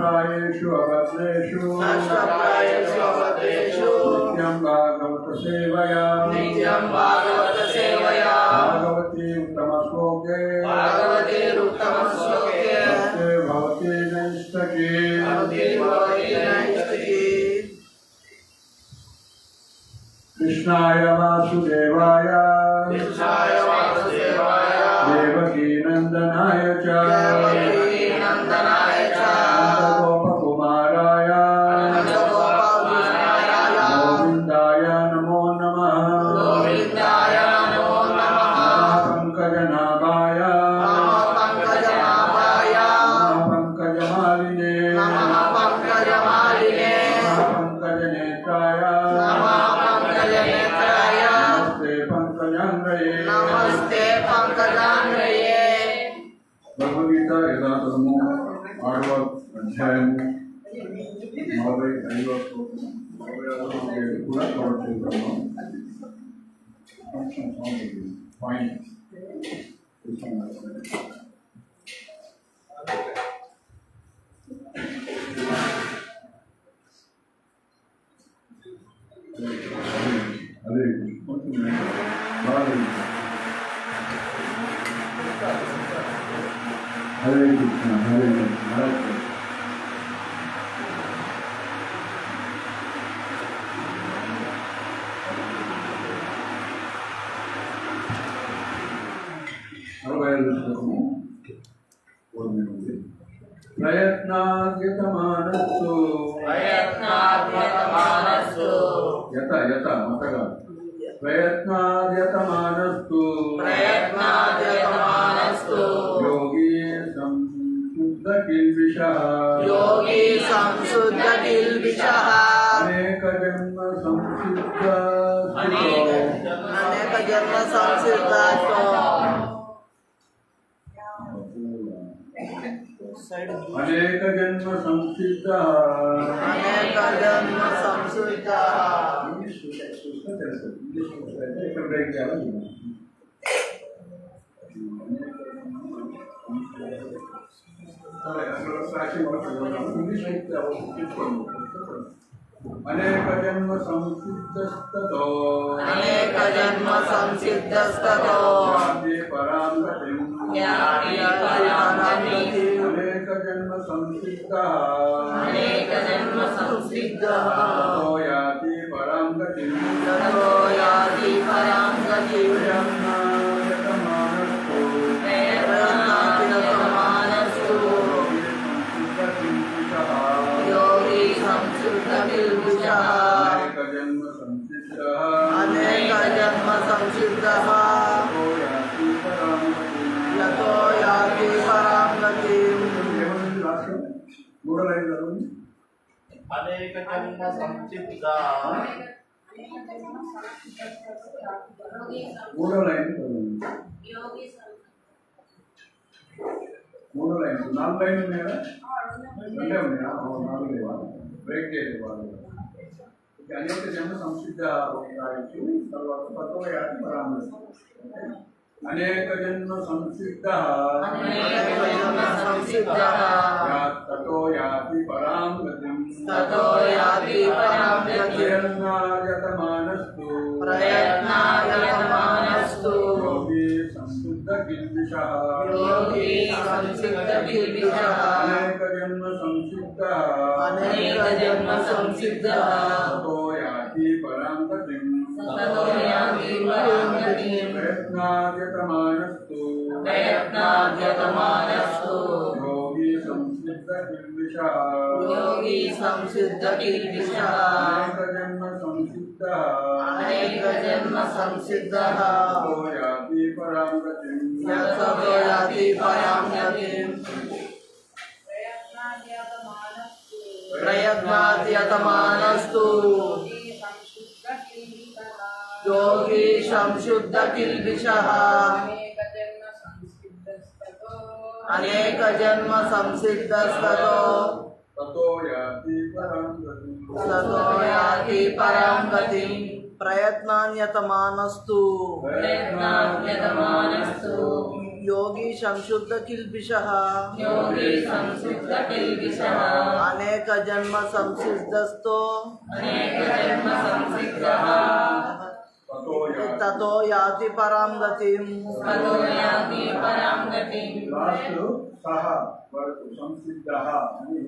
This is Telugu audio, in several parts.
नष्टप्रायेषु अभद्रेषु नित्यं भागवत सेवया भागवती उत्तमश्लोके भवति नैष्ठिकी कृष्णाय वासुदेवाय देवकी नंदनाय च गोपकुमाराय गोविंदाय नमो नमः पंकजनाभाय पंकजमालिने पंकजनेत्राय नमस्ते पंकजांग्रये भगवद्गीता यथातथमु 6వ అధ్యాయము 45వ కూడా కవర్ చేద్దాము. పాయింట్ అదే హరే కృష్ణ హరే కృష్ణ ప్రయత్నాద్యతమానస్సు యత యత మతగా ప్రయత్నాద్యతమానస్సు యోగి సంశుద్ధ కిల్బిషః అనేక జన్మ సంసిద్ధ అనేక జన్మ సంసిద్ధ ఇక్కడ బ్రేక్ చేయాలి. అనేక జన్మ సంసిద్ధస్తతో పరాంగతిం అనేక జన్మ సంసిద్ధ యాతి పరాంగతిం అనేక జన్మ సంసిద్ధ యతో యాతి పరాంగతిం అనేక జన్మ సంసిద్ధ మూడో లైన్ నాలుగు లైన్ ఉన్నాయా? రెండే ఉన్నాయా? నాలుగు లేవా? బ్రేక్ చేయలేదు వాళ్ళు. అనేక జన్మ సంసిద్ధ రాయొచ్చు. తర్వాత తత్వ యాతి పరామర్శ. అనేక జన్మ సంసిద్ధ తతో యాతి పరాం గతిం ప్రయత్నాయతమానస్తు యోగి సంసిద్ధ కిల్బిషః అనేక జన్మ సంసిద్ధ తతో యాతి పరాం గతిం ప్రయత్నాయతమానస్తు యోగి సంసిద్ధ కిల్బిషః అనేక జన్మ సంసిద్ధ తతో యాతి పరాం గతిం ప్రయత్నాద్యతమానస్తు योगी संशुद्ध किल्बिषः अनेक जन्म संसिद्धस्ततो ततो याति परां गतिं प्रयत्नान्यतमानस्तु योगी संशुद्ध किल्बिषः జన్మ సంసిద్ధస్తో తతో యాతి పరాం గతిం. లాస్ట్ సహ వరకు సంసిద్ధ అని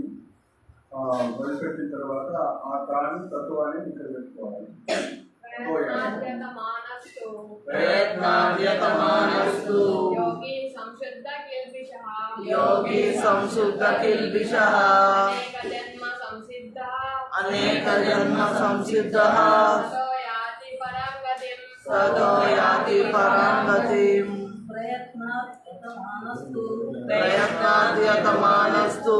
వదిలిపెట్టిన తర్వాత ఆ తాను తత్వాన్ని ఇక్కడ పెట్టుకోవాలి. ప్రయత్నాద్యతమానస్తు योगी संशुद्ध किल्बिषः యోగి సంశుద్ధ కిల్బిషః अनेक जन्म संसिद्धः అనేక జన్మ సంసిద్ధః ततो याति परां गतिम् తతో యాతి పరాం గతిం. ప్రయత్నాద్యతమానస్తు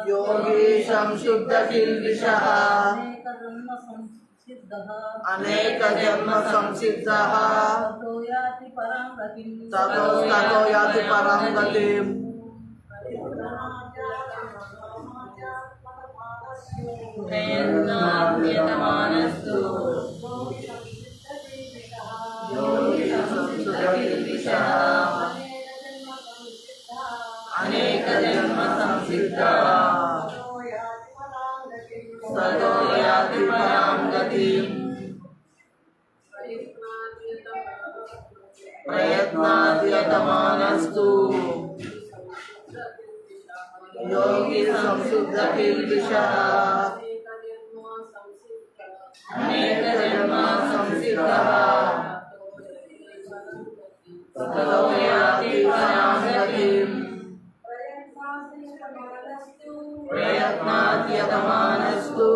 యోగి సంశుద్ధ కిల్బిషః అనేక జన్మ సంసిద్ధః తతో యాతి పరాం గతిం. प्रयत्नाद्यतमानस्तु యోగి సంశుద్ధ కిల్బిషః అనేక జన్మ సంసిద్ధః తతో యాతి పరాం గతిం. ప్రయత్నాద్యతమానస్తు యోగి సంశుద్ధ కిల్బిషః అనేక జన్మ సంసిద్ధః తతో యాతి పరాం గతిం. ప్రయత్నాద్యతమానస్తు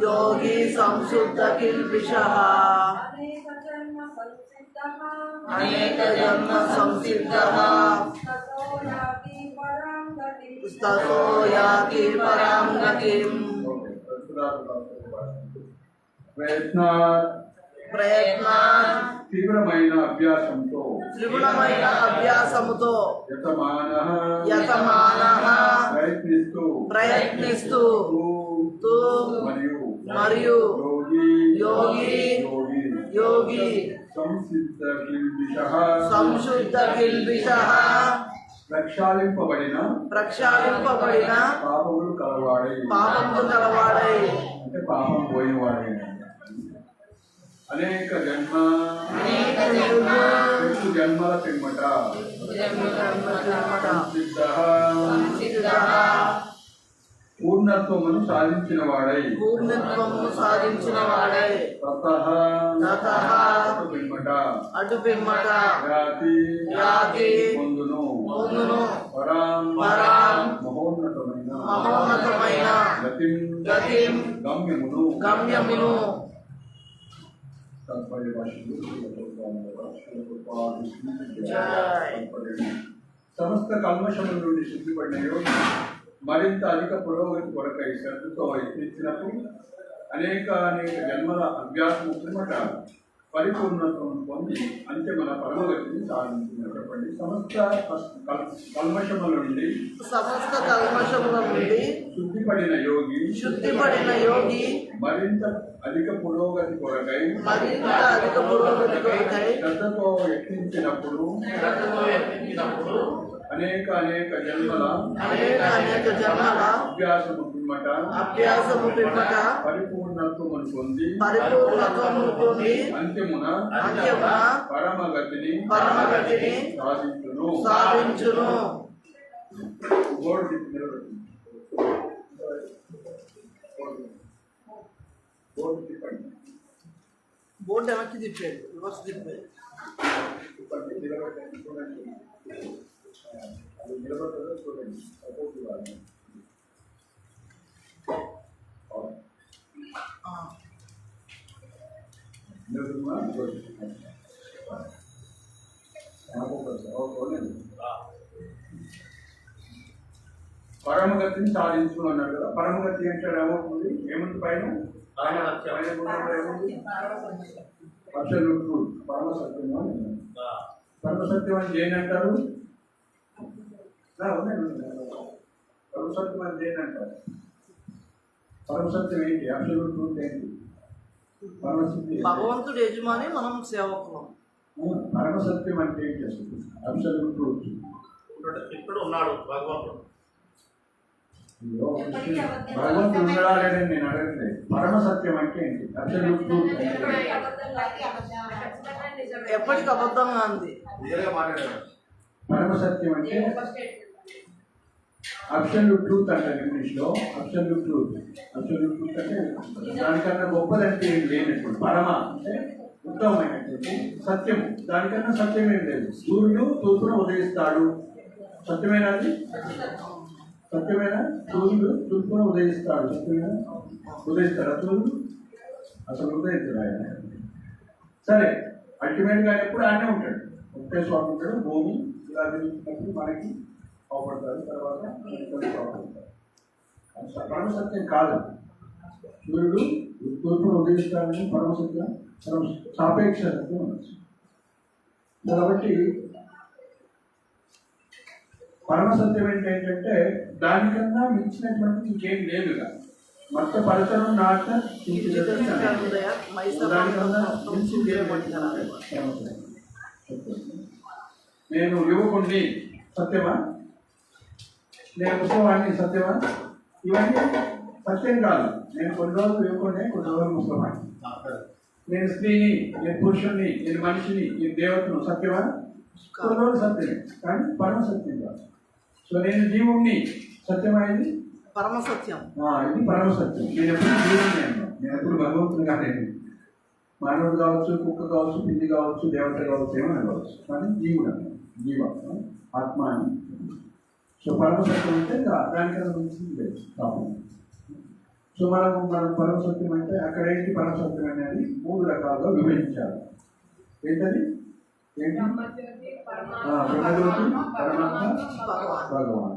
యోగి సంశుద్ధ కిల్బిషః అనేక జన్మ సంసిద్ధః తతో యాతి పరాం గతిం. ప్రయత్నాత్ తీవ్రమైన అభ్యాసంతో త్రిగుణమైన అభ్యాసముతో యతమానః ప్రయత్నిస్తూ ప్రయత్నిస్తూ తూ మరియు యోగి యోగి సంసిద్ధ కిల్బిషః సంశుద్ధ కిల్బిషః ప్రక్షాళింపబడిన పాపములు కలవాడై అంటే పాపం పోయినవాడై అనేక జన్మల పిమ్మట సంసిద్ధః పూర్ణత్వమును సాధించిన వాడై తతః అటు పిమ్మట యాతి పొందును పరాం మహోన్నతమైన గతిం గమ్యమును. సమస్త కల్మషముల నుండి శుద్ధిపడినయో మరింత అధిక పురోగతి కొరకై శ్రద్ధతో యత్నించినప్పుడు అనేక జన్మల అభ్యాసము పిమ్మట పరిపూర్ణత్వం పొంది అంత్యమన పరమగతిని సాధించినటువంటి సమస్త కల్మషముల నుండి శుద్ధిపడిన యోగి మరింత అధిక పురోగతి కొరకై శ్రద్ధతో యత్నించినప్పుడు అనేక జన్మల అభ్యాసము పిమ్మట పరిపూర్ణత్వమును పొంది అంత్యమున పరమగతిని సాధించును. బోర్డు వెనక్కి తిప్పాడు, రివర్స్ తిప్పాడు. పరమగతిని సాధించు అన్నాడు కదా. పరమగతి అంటే ఏమవుతుంది? ఏముంది పైన? పరమసత్యం అని పరమసత్యం అని దేని అంటారు? పరమసత్యం అని దేని అంటారు? పరమసత్యం ఏంటి? అబ్సల్యూట్ ట్రూత్ ఏంటి? పరమసత్యం భగవంతుడు యజమాని, మనం సేవకులం. పరమసత్యం అంటే ఏంటి అసలు? అబ్సల్యూట్ ట్రూత్ ఇక్కడ ఉన్నాడు భగవంతుడు. భగవంతుడు ఉన్నాడా లేదని నేను అడగట్లేదు. పరమ సత్యం అంటే ఏంటి? అబ్సల్యూట్ ట్రూత్ అంటే ఎప్పటికి అబద్ధంగా ఉంది. క్లియర్గా మాట్లాడారు. పరమ సత్యం అంటే అబ్సల్యూట్ ట్రూత్ అంటారు ఇంగ్లీష్లో. అబ్సల్యూట్ ట్రూత్ అంటే దానికన్నా గొప్పదంటే ఏం లేనప్పుడు. పరమ అంటే ఉత్తమమైనటువంటి సత్యము. దానికన్నా సత్యం ఏం లేదు. సూర్యుడు తూర్పున ఉదయిస్తాడు. సత్యమేనా అది? సత్యమేనా? సూర్యుడు తూర్పున ఉదయిస్తాడు. సత్యమేనా? ఉదయిస్తాడా సూర్యుడు? అసలు ఉదయిస్తాడు ఆయన. సరే, అల్టిమేట్గా ఎప్పుడు ఆయనే ఉంటాడు. ఒకటే చోట ఉంటాడు. భూమి ఇలా తిరుగుతున్నప్పుడు మనకి అవపడతాడు. తర్వాత అవపడతాడు. పరమ సత్యం కాదు. సూర్యుడు తూర్పున ఉదయిస్తాడని పరమ సత్యం, సాపేక్ష సత్యం అనొచ్చు. కాబట్టి పరమ సత్యం ఏంటంటే దానికన్నా మించినటువంటి ఇంకేం లేదుగా. మొత్తం పరిసరం నాట దానికన్నా మించింది నేను యువకుడిని సత్యమా? నేను ముసలివాడిని సత్యమా? ఇవన్నీ సత్యం కాదు. నేను కొన్ని రోజులు యువకుడిని, కొన్ని రోజులు ముసలివాడిని. నేను స్త్రీని, నేను పురుషుణ్ణి, నేను మనిషిని, నేను దేవతను సత్యమా? కొన్ని రోజులు సత్యమే, కానీ పరమ సత్యం కాదు. సో నేను జీవుణ్ణి సత్యమైంది పరమ సత్యం. ఇది పరమ సత్యం. నేను ఎప్పుడు జీవుణ్ణి అన్నాను. నేను ఎప్పుడు భగవంతుని కాలేదు. మానవుడు కావచ్చు, కుక్క కావచ్చు, పిల్లి కావచ్చు, దేవత కావచ్చు, ఏమైనా కావచ్చు, కానీ జీవుడు అన్నాను. జీవ ఆత్మ అని. సో పరమ సత్యం అంటే దానికన్నా మించింది లేదు పాపం. సో మనం పరమ సత్యం అంటే అక్కడ ఏంటి పరమ సత్యం అనేది 3 రకాలుగా విభజించాలి. ఏంటది? ఏంటి? బ్రహ్మజ్యోతి, పరమాత్మ, భగవాన్.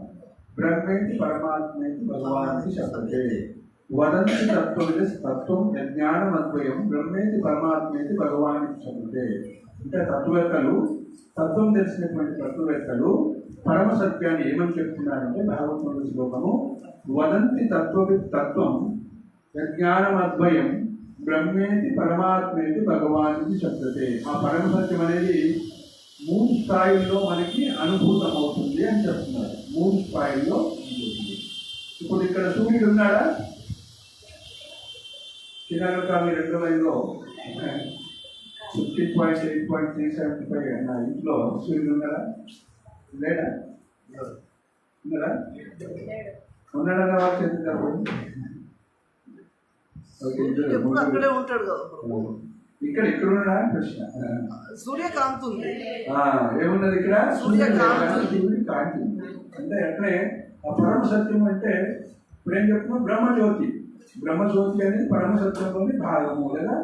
బ్రహ్మేతి పరమాత్మేతి భగవానికి శబ్దే వదంతి తత్వం యజ్ఞానమద్వయం బ్రహ్మేతి పరమాత్మేతి భగవానికి శబ్దే. అంటే తత్వవేత్తలు, తత్వం తెలిసినటువంటి తత్వవేత్తలు పరమ సత్యాన్ని ఏమని చెప్తున్నారంటే భగవద్గీత శ్లోకము వదంతి తత్వం యజ్ఞానమద్వయం బ్రహ్మేతి పరమాత్మేతి భగవానికి శబ్దతే. ఆ పరమ సత్యం అనేది 3 స్థాయిల్లో మనకి అనుభూతం అవుతుంది అని చెప్తున్నారు. 3 స్థాయిల్లో ఉంటుంది. ఇప్పుడు ఇక్కడ సూర్యుడు ఉన్నాడా? చిన్నకామి 2 లైన్లో 15.8.375 అన్న ఇంట్లో సూర్యుడు ఉన్నాడా? లేడా? ఉన్నాడా? ఉన్నాడన్న వాళ్ళు చెప్తారు. ఎప్పుడు అక్కడే ఉంటాడు కదా. ఇక్కడ ఉన్నాడా ప్రశ్న. సూర్యకాంతి ఉంది. ఏమున్నది ఇక్కడ? సూర్యకాంతి. కాంతి. అంటే అట్లే ఆ పరమ సత్యం అంటే ఇప్పుడు ఏం చెప్తున్నాం? బ్రహ్మజ్యోతి. బ్రహ్మజ్యోతి అనేది పరమ సత్యంలోని భాగము లేదా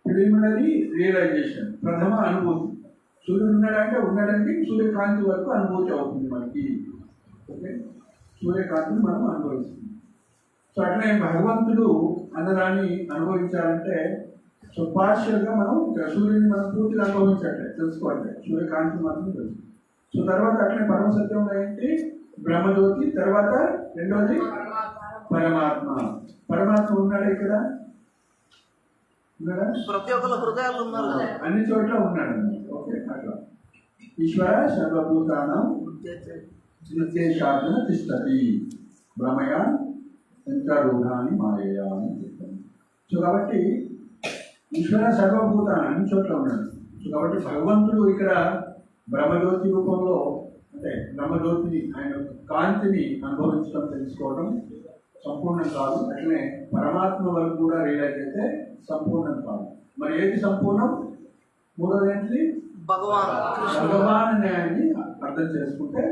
ప్రిలిమినరీ రియలైజేషన్, ప్రథమ అనుభూతి. సూర్యుడు ఉన్నాడంటే ఉన్నాడంటే సూర్యకాంతి వరకు అనుభూతి అవుతుంది మనకి. ఓకే, సూర్యకాంతిని మనం అనుభవిస్తుంది. సో అట్లే భగవంతుడు అన్నదాన్ని అనుభవించాలంటే సో పార్షియల్గా మనం సూర్యుడిని మనం పూర్తిగా అనుభవించట్లేదు, తెలుసుకోవాలి. సూర్యకాంతి మాత్రం తెలుసు. సో తర్వాత అట్లనే పరమ సత్యం ఏంటి? బ్రహ్మజ్యోతి. తర్వాత రెండోది పరమాత్మ. పరమాత్మ ఉన్నాడా ఇక్కడ? ఉన్నాడా? ప్రతి ఒక్కరి హృదయాలు ఉన్నారు, అన్ని చోట్ల ఉన్నాడు. ఓకే, అట్లా ఈశ్వర సర్వభూతానం నిర్దేశార్థన తిష్టతి భ్రమయా యంత్రరూఢాన్ని మాయయా అని చెప్తాను. సో కాబట్టి ఈశ్వర సర్వభూతాన్ని అన్ని చోట్ల ఉన్నాడు. సో కాబట్టి భగవంతుడు ఇక్కడ బ్రహ్మజ్యోతి రూపంలో అంటే బ్రహ్మజ్యోతిని ఆయన కాంతిని అనుభవించడం తెలుసుకోవడం సంపూర్ణం కాదు. అట్లనే పరమాత్మ వరకు కూడా రియలైజ్ అయితే సంపూర్ణం కాదు. మరి ఏది సంపూర్ణం? మూడోది ఏంటి? భగవాన్. భగవాన్ న్యాయాన్ని అర్థం చేసుకుంటే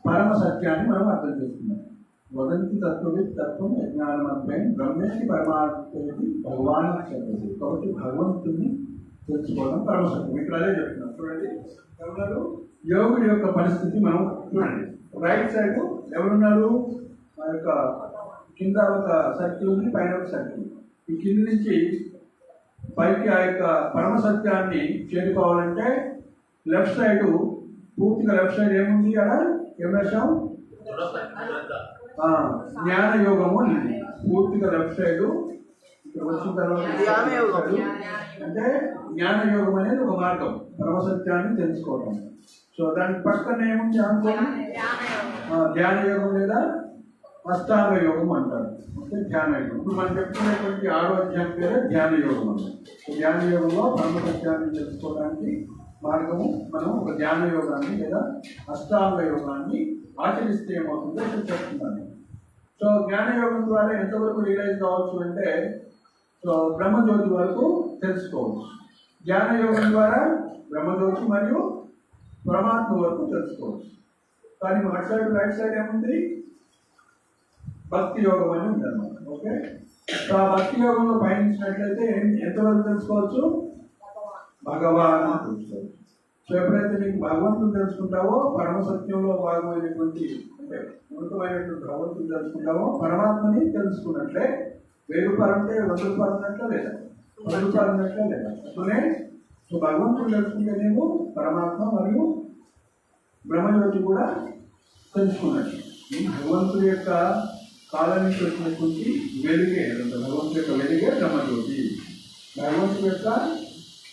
పరమ సత్యాన్ని మనం అర్థం చేసుకున్నాం. వదంతి తత్వం యజ్ఞానమద్వయం బ్రహ్మేతి పరమాత్మేతి భగవాన్ చెప్పదు. కాబట్టి భగవంతుని తెలుసుకోవడం పరమ సత్యం. ఇక్కడ అదే చెప్తున్నాం. చూడండి, ఎవరు యోగుడి యొక్క పరిస్థితి మనం చూడండి. రైట్ సైడ్ ఎవరున్నారు? ఆ యొక్క కింద ఒక సర్కిల్ ఉంది, పైన ఒక సర్కిల్. ఈ కింద నుంచి పైకి ఆ యొక్క పరమ సత్యాన్ని చేరుకోవాలంటే లెఫ్ట్ సైడ్, పూర్తిగా లెఫ్ట్ సైడ్ ఏముంది? అక్కడ ఏం రాశాం? జ్ఞాన యోగము ఉంది. పూర్తిగా లెఫ్ట్ సైడ్. ఇక్కడ వచ్చిన తర్వాత అంటే జ్ఞాన యోగం అనేది ఒక మార్గం పరమ సత్యాన్ని తెలుసుకోవడం. సో దాని పక్కన ఏముంది అనుకోండి? ధ్యాన యోగం లేదా అష్టాంగ యోగం అంటారు. అంటే ధ్యాన యోగం. ఇప్పుడు మనం చెప్పుకునేటువంటి 6వ అధ్యాయం పేరే ధ్యాన యోగం అంటారు. ధ్యాన యోగంలో పరమసత్యాన్ని తెలుసుకోవడానికి మార్గము మనం ఒక ధ్యాన యోగాన్ని లేదా అష్టాంగ యోగాన్ని ఆచరిస్తే ఏమవుతుందో ఇక్కడ చెప్తున్నాను. సో జ్ఞాన యోగం ద్వారా ఎంతవరకు రియలైజ్ కావచ్చు అంటే సో బ్రహ్మజ్యోతి వరకు తెలుసుకోవచ్చు. జ్ఞాన యోగం ద్వారా బ్రహ్మజ్యోతి మరియు పరమాత్మ వరకు తెలుసుకోవచ్చు. కానీ అటు సైడ్ రైట్ సైడ్ ఏముంది? భక్తి యోగం అని ఉంది అన్నమాట. ఓకే, సో ఆ భక్తి యోగంలో పయనించినట్లయితే ఎంతవరకు తెలుసుకోవచ్చు? భగవాన్ తెలుసుకోవచ్చు. సో ఎప్పుడైతే నీకు భగవంతుని తెలుసుకుంటావో, పరమసత్యంలో భాగమైనటువంటి అంటే ఉన్నతమైనటువంటి భగవంతుని తెలుసుకుంటావో, పరమాత్మని తెలుసుకున్నట్లే. 1000 రూపాయలు అంటే 100 రూపాయలు ఉన్నట్లే లేదా? 10 రూపాయలు ఉన్నట్లే లేదా? అట్లనే సో భగవంతుని తెలుసుకుంటేనేమో పరమాత్మ మరియు బ్రహ్మజ్యోతి కూడా తెలుసుకున్నట్టు. భగవంతుడి యొక్క కాలం నుంచి వచ్చినటువంటి వెలుగే, భగవంతుడి యొక్క వెలుగే బ్రహ్మజ్యోతి. భగవంతుడి యొక్క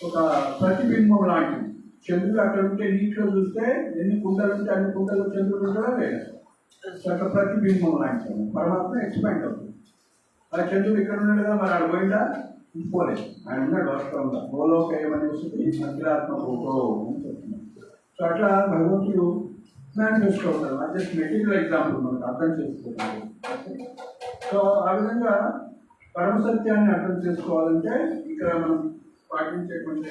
ఒక ప్రతిబింబం లాంటిది. చంద్రుడు అక్కడ ఉంటే నీటిలో చూస్తే ఎన్ని కుండలు ఉంటే అన్ని కుండలు చంద్రుడు ఉంటాడా లేదా? అక్కడ ప్రతిబింబం లాంటి పరమాత్మ ఎక్స్పాండ్ అవుతుంది. ఆ చంద్రుడు ఇక్కడ ఉన్నాడు కదా, మరి ఆడ పోయిందా? పోలేదు, ఆయన ఉన్నాడు వాస్తవంగా. గోలోక ఏమని వస్తుంది? అఖిలాత్మ భూతో అని చెప్తున్నాడు. సో అట్లా భగవంతుడు మేనిఫెస్ట్ అవుతాడు. అది జస్ట్ మెటీరియల్ ఎగ్జాంపుల్ మనకు అర్థం చేసుకోవాలి. సో ఆ విధంగా పరమసత్యాన్ని అర్థం చేసుకోవాలంటే ఇక్కడ మనం పాటించేటువంటి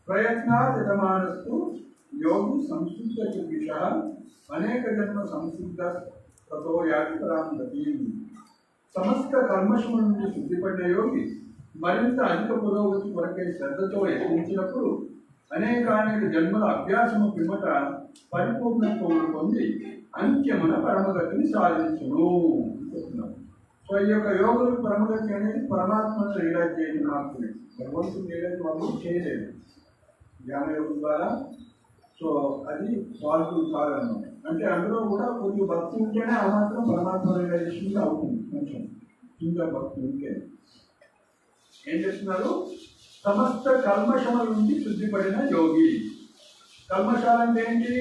ప్రయత్నాతమానస్తు యోగి సంసిద్ధ విష అనేక జన్మ సంసిద్ధ తతో యాత్రాం గతి. సమస్త కర్మశముల నుండి శుద్ధిపడిన యోగి మరింత అధిక పురోగతి కొరకై శ్రద్ధతో యత్నించినప్పుడు అనేక జన్మల అభ్యాసము పిమ్మట పరిపూర్ణత్వం పొంది అంత్యమున పరమగతిని సాధించును చెప్తున్నారు. సో ఈ యొక్క యోగుల పరమగతి అనేది పరమాత్మను రియలైజ్ చేయడం మాత్రమే. భగవంతుని రియలైజ్ వాళ్ళు చేయలేదు జ్ఞాన యోగం ద్వారా. సో అది పాజిటివ్ కాదన్నమాట. అంటే అందులో కూడా కొద్దిగా భక్తి ఉంటేనే ఆ మాత్రం పరమాత్మ రియలైజేషన్ అవుతుంది. కొంచెం ఇంకా భక్తి ఉంటే ఏం చేస్తున్నారు? సమస్త కల్మషముల నుండి శుద్ధిపడిన యోగి. కల్మషాలు అంటే ఏంటి?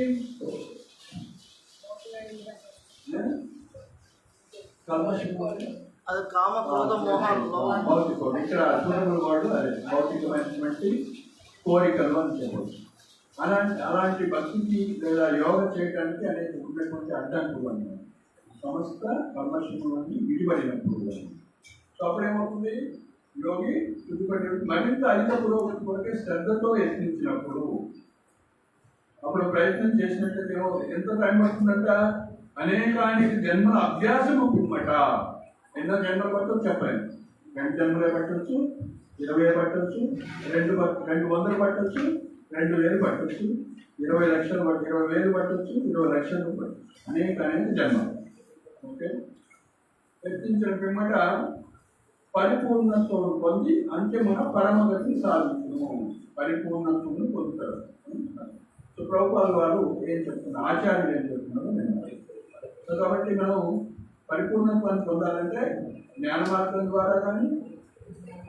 కల్మషము అది కామ క్రోధ మోహాల్లో భౌతికం. ఇక్కడ అర్థములు వాడు అదే భౌతికమైనటువంటి కోరికలు అని చెప్పవచ్చు. అలాంటి భక్తికి లేదా యోగ చేయడానికి అనేక ఉన్నటువంటి అడ్డంకులు అన్నమాట. సమస్త కల్మషములన్నీ విడిపడినప్పుడు. సో అప్పుడేమవుతుంది? యోగి శుద్ధిపడి మరింత అధిక పురోగతి కొరకే శ్రద్ధతో యత్నించినప్పుడు, అప్పుడు ప్రయత్నం చేసినట్లయితే ఎంత టైం పడుతుందంట? అనేక జన్మల అభ్యాసము పిమ్మట. ఎన్నో జన్మలు పట్టవచ్చు చెప్పలేము. 2 జన్మలే పట్టవచ్చు, 20 పట్టవచ్చు, 200 పట్టవచ్చు, 2000 పట్టవచ్చు, 20 లక్షలు 20,000 పట్టవచ్చు, 20 లక్షలు పట్టవచ్చు. అనేక జన్మలు. ఓకే, యత్నించిన పిమ్మట పరిపూర్ణత్వం పొంది అంత్యమున పరమగతిని సాధించును. పరిపూర్ణత్వం పొందుతారు. సో ప్రభుపాద వారు ఏం చెప్తున్నారు, ఆచార్యులు ఏం చెప్తున్నారు నేను. సో కాబట్టి మనం పరిపూర్ణత్వాన్ని పొందాలంటే జ్ఞాన మార్గం ద్వారా కానీ,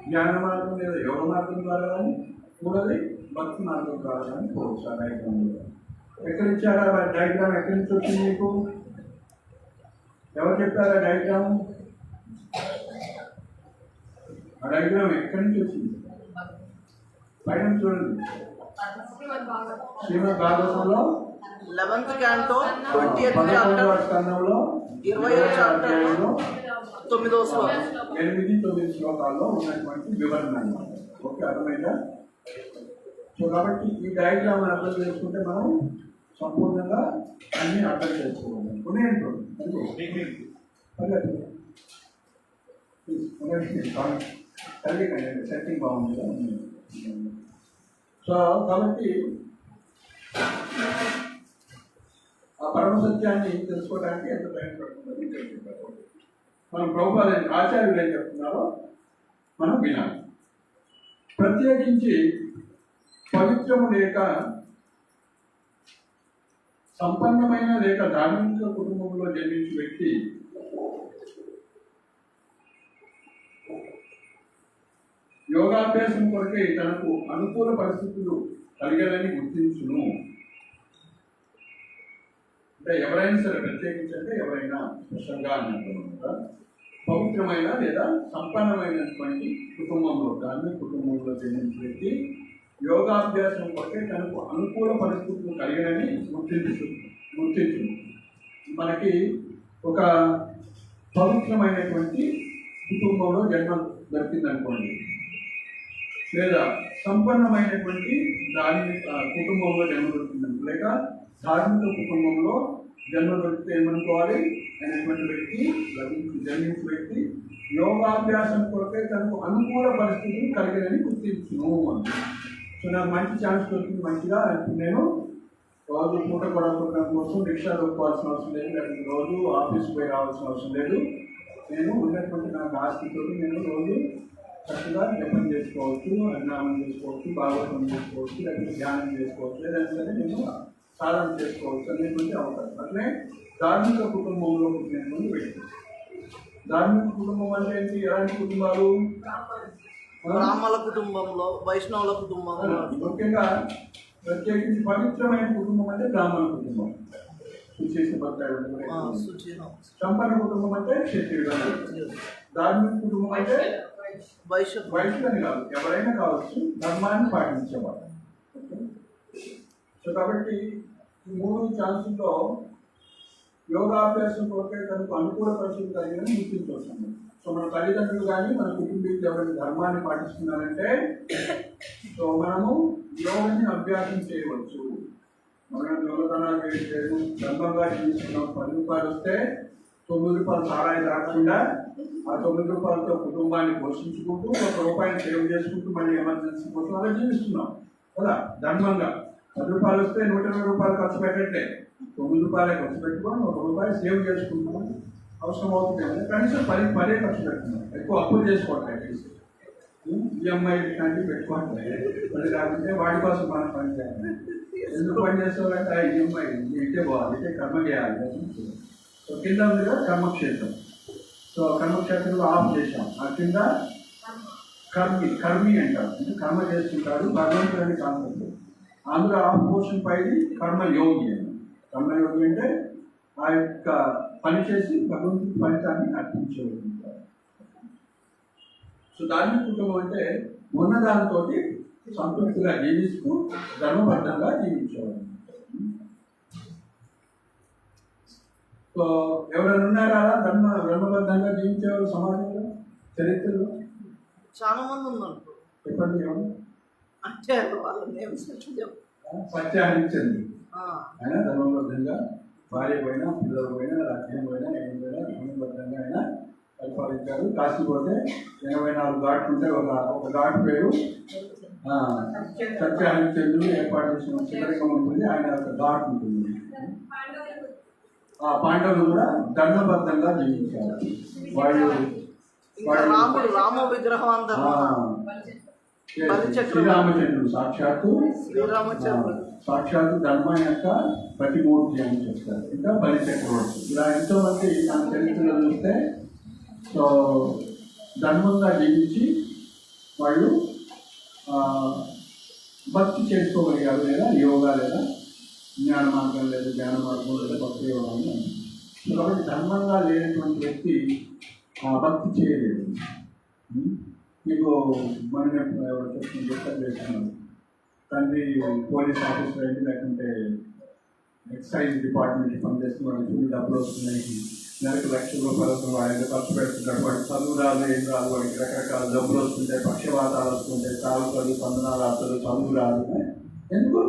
జ్ఞాన మార్గం లేదా యోగ మార్గం ద్వారా కానీ, మూడోది భక్తి మార్గం ద్వారా కానీ పోవచ్చు. ఆ డయాగ్రామ్లో ఎక్కడ ఇచ్చారా? డయాగ్రామ్ ఎక్కడి నుంచి వచ్చింది మీకు? ఎవరు చెప్పారా డయాగ్రామ్? ఆ డయాగ్రామ్ ఎక్కడి నుంచి వచ్చింది? పైన చూడండి. శ్రీమద్ భాగవతంలో 11th canto 20th 11వ chapter స్కందంలో 20వ chapter 9వ శ్లోకం 8-9 శ్లోకాల్లో ఉన్నటువంటి వివరణ అన్నమాట. ఓకే, అర్థమైందా? సో కాబట్టి ఈ డయాగ్రామ్ అర్థం చేసుకుంటే మనం సంపూర్ణంగా అన్ని అర్థం చేసుకోవాలి. సెట్టింగ్ బాగుంది. సో కాబట్టి ఆ పరమ సత్యాన్ని తెలుసుకోవడానికి ఎంత టైం పడుతుందని చెప్పారు. మనం ప్రభుపాద ఆచార్యులు ఏం చెప్తున్నారో మనం వినాలి. ప్రత్యేకించి పవిత్రము లేక సంపన్నమైన లేక ధార్మిక కుటుంబంలో జన్మించిన వ్యక్తి యోగాభ్యాసం కొరకే తనకు అనుకూల పరిస్థితులు కలిగాలని గుర్తించును. అంటే ఎవరైనా సరే ప్రత్యేకించి అంటే ఎవరైనా స్పెషల్గా అన్నమాట పవిత్రమైన లేదా సంపన్నమైనటువంటి కుటుంబంలో దాన్ని కుటుంబంలో జన్మించిన వ్యక్తి యోగాభ్యాసం కొట్టే తనకు అనుకూల పరిస్థితులు కలిగినని గుర్తించు మనకి ఒక పవిత్రమైనటువంటి కుటుంబంలో జన్మ దొరికిందనుకోండి, లేదా సంపన్నమైనటువంటి కుటుంబంలో జన్మ దొరికిందనుకో, లేక ధార్మిక కుటుంబంలో జన్మ దొరికితే ఏమనుకోవాలి అనేటువంటి వ్యక్తి జన్మించిన వ్యక్తి యోగాభ్యాసం కొరకే తనకు అనుకూల పరిస్థితులు కలిగినని గుర్తించును అని. సో నాకు మంచి ఛాన్స్ దొరికింది, మంచిగా నేను రోజు పూట కొడవడం కోసం రిక్షా దొక్కోవాల్సిన అవసరం లేదు, లేకపోతే రోజు ఆఫీస్కి పోయి రావాల్సిన అవసరం లేదు. నేను ఉన్నటువంటి నాకు ఆస్తితో నేను రోజు చక్కగా జపం చేసుకోవచ్చు, అన్నామం చేసుకోవచ్చు, భాగవతం చేసుకోవచ్చు, లేకపోతే ధ్యానం చేసుకోవచ్చు, లేదంటే సరే నేను సాధన చేసుకోవచ్చు అనేటువంటి అవకాశం. అట్లే ధార్మిక కుటుంబంలో పుట్టినటువంటి వ్యక్తి. ధార్మిక కుటుంబం అంటే ఏంటి? ఎలాంటి కుటుంబాలు? బ్రాహ్మణ కుటుంబంలో, వైష్ణవుల కుటుంబంలో, ముఖ్యంగా ప్రత్యేకించి పవిత్రమైన కుటుంబం అంటే బ్రాహ్మణ కుటుంబం, విశేష భక్తుడు. సంపన్న కుటుంబం అంటే క్షత్రియుడు. ధార్మిక కుటుంబం అంటే వైశ్యులని కాదు, ఎవరైనా కావచ్చు, ధర్మాన్ని పాటించేవాడు. సో కాబట్టి ఈ 3 ఛాన్సుల్లో యోగాభ్యాసం కొరకే తనకు అనుకూల పరిస్థితులు కలిగిన గుర్తించవచ్చు. సో మన తల్లిదండ్రులు కానీ మన కుటుంబీకులు ఎవరైనా ధర్మాన్ని పాటిస్తున్నారంటే సో మనము యోగాన్ని అభ్యాసం చేయవచ్చు. మనం దొంగతనాలు చేయలేదు, ధర్మంగా జీవిస్తున్నాం. 10 రూపాయలు వస్తే 9 రూపాయలు సారాయి తాగకుండా ఆ 9 రూపాయలతో కుటుంబాన్ని పోషించుకుంటూ 1 రూపాయలు సేవ్ చేసుకుంటూ మళ్ళీ ఎమర్జెన్సీ కోసం అలా జీవిస్తున్నాం కదా ధర్మంగా. 10 రూపాయలు వస్తే 120 రూపాయలు ఖర్చు పెట్టట్లే, 9 రూపాయలే ఖర్చు పెట్టుకొని 1 రూపాయలు సేవ్ చేసుకుంటున్నాం. అవసరం అవుతుంది కనీసం 10 ఖర్చు పెడుతున్నాం, ఎక్కువ అప్పులు చేసుకోవట్లేదు. ఈఎంఐ ఇట్లాంటివి పెట్టుకోవట్లేదు. మరి కాకపోతే వాడి కోసం మనం పని చేయాలి. ఎందుకు పని చేస్తామంటే ఆ ఈఎంఐ ఇటే పోవాలి, ఇటే కర్మ చేయాలి. సో కింద ఉంది కదా కర్మక్షేత్రం. సో కర్మక్షేత్రంలో ఆఫ్ చేశాం. ఆ కింద కర్మి అంటారు, అంటే కర్మ చేస్తుంటాడు భగవంతుడు అనే కాన్సెప్ట్. అందులో ఆఫ్ పోర్షన్ పైది కర్మయోగి అని. కర్మయోగి అంటే ఆ యొక్క పని చేసి భగవంతుడి ఫలితాన్ని అర్పించేవారు. సో ధార్మిక కుటుంబం అంటే ఉన్నదానితో సంతృప్తిగా జీవిస్తూ ధర్మబద్ధంగా జీవించేవారు. సో ఎవరైనా ఉన్నారా ధర్మబద్ధంగా జీవించేవారు సమాజంలో? చరిత్రలో చాలా మంది ఉన్నారు. చెప్పండి. అంటే సత్యాహించండి ఆయన ధర్మబద్ధంగా భార్య పోయినా, పిల్లలు పోయినా, రాజ్యం పోయినా, ఏం పోయినా ధర్మబద్ధంగా ఆయన పరిపాలించారు. కాశీ పోతే 84 ఘాట్లు ఉంటే ఒక ఘాటు పేరు సత్యహరిచంద్రుడు ఏర్పాటు చేసిన చివరికం ఉంటుంది. ఆయన ఒక ఘాట్ ఉంటుంది. ఆ పాండవులు కూడా ధర్మబద్ధంగా జీవించారు. రాముడు రామ విగ్రహం అంటారు. శ్రీరామచంద్రుడు సాక్షాత్తు ధర్మ యొక్క ప్రతిమూర్తి అని చెప్తారు. ఇంకా బలి చక్రవర్తి. ఇలా ఎంతో మంది మన చరిత్రలో చూస్తే సో ధర్మంగా జీవించి వాళ్ళు భక్తి చేసుకోగలిగారు, లేదా యోగా లేదా జ్ఞాన మార్గం లేదా ధ్యాన మార్గం లేదా భక్తి యోగం. కాబట్టి ధర్మంగా లేనటువంటి వ్యక్తి భక్తి చేయలేదు. మీకు మనం చెప్తాను చేస్తున్నాను. తండ్రి పోలీస్ ఆఫీసర్ అయింది, లేకుంటే ఎక్సైజ్ డిపార్ట్మెంట్ పనిచేస్తున్న వాళ్ళకి ఫుల్ డబ్బులు వస్తున్నాయి, నెలకు ₹1,00,000 వాడికి ఖర్చు పెడుతున్నాడు. వాడికి చదువు రాదు, ఏం రాదు, వాడికి రకరకాల డబ్బులు వస్తుంటాయి, పక్షవాతాలు వస్తుంటాయి, చావుకలు, స్పందనాలు వస్తుంది, చదువు రాదు. ఎందుకు?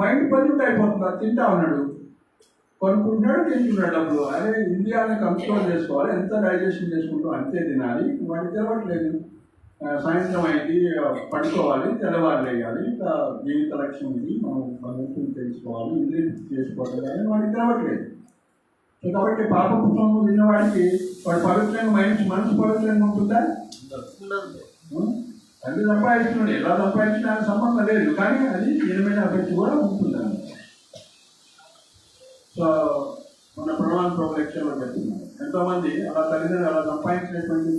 మైండ్ పొల్యూట్ అయిపోతున్నారు. తింటా ఉన్నాడు, కొనుక్కుంటున్నాడు, తింటున్నాడు డబ్బులు. అదే ఇండియాని కంట్రోల్ చేసుకోవాలి, ఎంత డైజెషన్ చేసుకుంటాం అంతే తినాలి. వాడికి తెలవట్లేదు. సాయంత్రం అయింది, పడుకోవాలి, తెల్లవారు వేయాలి, ఇంకా జీవిత లక్ష్యం ఇది, మనం భగవంతుని తెలుసుకోవాలి, ఇది చేసుకోవడం కానీ వాడికి తెలవట్లేదు. సో కాబట్టి పాప పుస్తకం విన్నవాడికి వాడు పవిత్రంగా మనసు పవిత్రంగా ఉంటుందా? అది సంపాదిస్తున్నాడు, ఎలా సంపాదించినా సంబంధం లేదు, కానీ అది దీని మీద ఎఫెక్ట్ కూడా ఉంటుందండి. సో మన ప్రమాణ ప్రోలక్ష్యంలో చెప్తున్నాం, ఎంతోమంది అలా తల్లిదండ్రులు అలా సంపాదించినటువంటి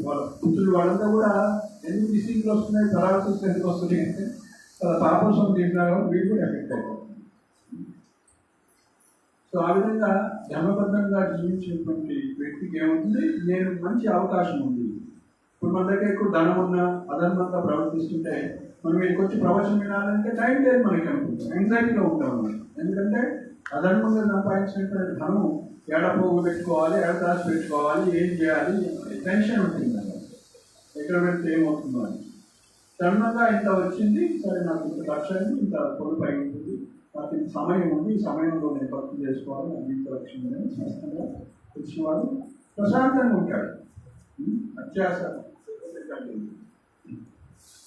పుత్రులు వాళ్ళంతా కూడా ఎందుకు డిసీజులు వస్తున్నాయి, పెరాలసిస్ ఎందుకు వస్తుంది అంటే వాళ్ళ పాపం తింటున్నారు, వీళ్ళు కూడా ఎఫెక్ట్ అయిపోతుంది. సో సో ఆ విధంగా ధర్మబద్ధంగా జీవించినటువంటి వ్యక్తికి ఏమవుతుంది, నేను మంచి అవకాశం ఉంది. ఇప్పుడు మన దగ్గర ఎక్కువ ధనం ఉన్నా అధర్మంగా ప్రవర్తిస్తుంటే మనం వీడికి వచ్చి ప్రవచనం వినాలంటే టైం లేదు మనకి అనుకుంటాం, యాంగ్జైటీలో ఉంటాం మనం. ఎందుకంటే అధర్మంగా సంపాదించినటువంటి ధనము ఏడ పోగు పెట్టుకోవాలి, ఏడ దాచి పెట్టుకోవాలి, ఏం చేయాలి, టెన్షన్ ఉంటుంది అలా. ఎక్కడ పెడితే ఏమవుతుందో అని. సడన్గా ఇంత వచ్చింది, సరే నాకు ఇంత ఖర్చు అయింది, ఇంత పొదుపు అయి ఉంటుంది, నాకు ఇంత సమయం ఉంది, ఈ సమయంలో నేను భక్తి చేసుకోవాలి, నాకు ఇంత వచ్చిందని స్పష్టంగా తెలిసినవాడు ప్రశాంతంగా ఉంటాడు. అత్యాస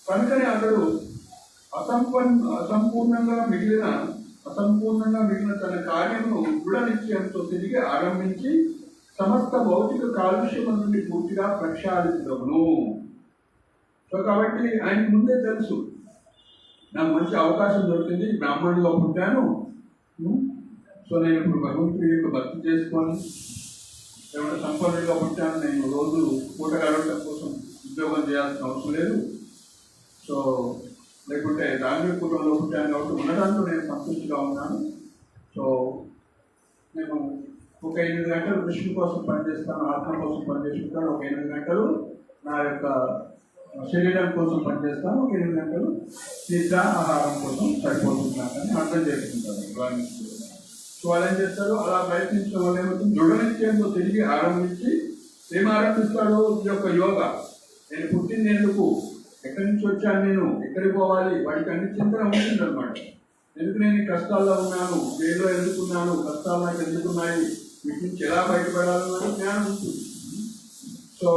కనుకనే అతడు అసంపూర్ణంగా మిగిలిన తన కార్యమును దృఢ నిశ్చయంతో తిరిగి ఆరంభించి సమస్త భౌతిక కాలుష్యం నుండి పూర్తిగా ప్రక్షాళించడమును. సో కాబట్టి ఆయన ముందే తెలుసు, నాకు మంచి అవకాశం దొరికింది, బ్రాహ్మణుడిగా పుట్టాను, సో నేను ఇప్పుడు భగవంతుడి యొక్క భక్తి చేసుకొని ఏమైనా సంపన్నుడిగా పుట్టాను, నేను రోజు పూట గడవడం కోసం ఉద్యోగం చేయాల్సిన అవసరం లేదు. సో లేకుంటే ధార్మిక కుటుంబంలో పుట్టాను కాబట్టి ఉండడంతో నేను సంతృప్తిగా ఉన్నాను. సో నేను ఒక 8 గంటలు కృష్ణుడి కోసం పనిచేస్తాను, ఆత్మ కోసం పనిచేసుకుంటాను, ఒక 8 గంటలు నా యొక్క శరీరం కోసం పనిచేస్తాను, ఒక 8 గంటలు నిద్ర ఆహారం కోసం సరిపోతున్నానని అర్థం చేసుకుంటాను. సో వాళ్ళు ఏం చేస్తారు, అలా ప్రయత్నించడం వల్ల ఏమవుతుంది, దృఢ నిశ్చయంతో తిరిగి ఆరంభించి ఏం ఆరంభిస్తాడు, ఈ యొక్క యోగా. నేను పుట్టింది ఎందుకు, ఎక్కడి నుంచి వచ్చాను, నేను ఎక్కడికి పోవాలి, వాడికి అన్ని చింతన ఉంటుంది అనమాట. ఎందుకు నేను ఈ కష్టాల్లో ఉన్నాను, ఏదో ఎందుకున్నాను, కష్టాలు నాకు ఎందుకున్నాయి, వీటి నుంచి ఎలా బయటపడాలన్న జ్ఞానం ఉంటుంది. సో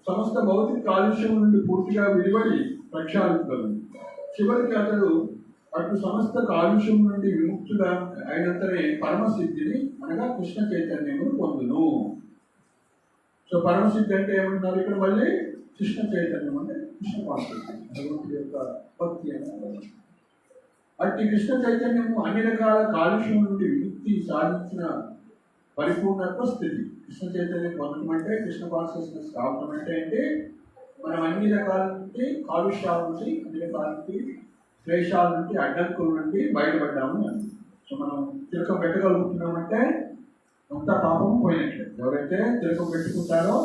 సమస్త భౌతిక కాలుష్యం నుండి పూర్తిగా విడిపడి ప్రక్షాళించగలరు. చివరికి అతడు అటు సమస్త కాలుష్యం నుండి విముక్తుగా అయినంతనే పరమసిద్ధిని అనగా కృష్ణ చైతన్యమును పొందును. సో పరమసిద్ధి అంటే ఏమంటున్నారు ఇక్కడ, మళ్ళీ కృష్ణ చైతన్యం అంటే కృష్ణ కాన్సెప్ట్, భగవంతుడి యొక్క భక్తి అని. అట్టి కృష్ణ చైతన్యము అన్ని రకాల కాలుష్యం నుండి విముక్తి సాధించిన పరిపూర్ణత్వ స్థితి. కృష్ణ చైతన్యం పొందడం అంటే, కృష్ణ కాన్షియస్నెస్ కావడం అంటే ఏంటి, మనం అన్ని రకాల నుండి కాలుష్యాల నుంచి, అన్ని రకాల నుండి క్లేశాల నుండి, అడ్డంకుల నుండి బయటపడ్డాము అని. సో మనం తిలకం పెట్టగలుగుతున్నామంటే అంతా పాపం పోయినట్లే. ఎవరైతే తిలకం పెట్టుకుంటారో,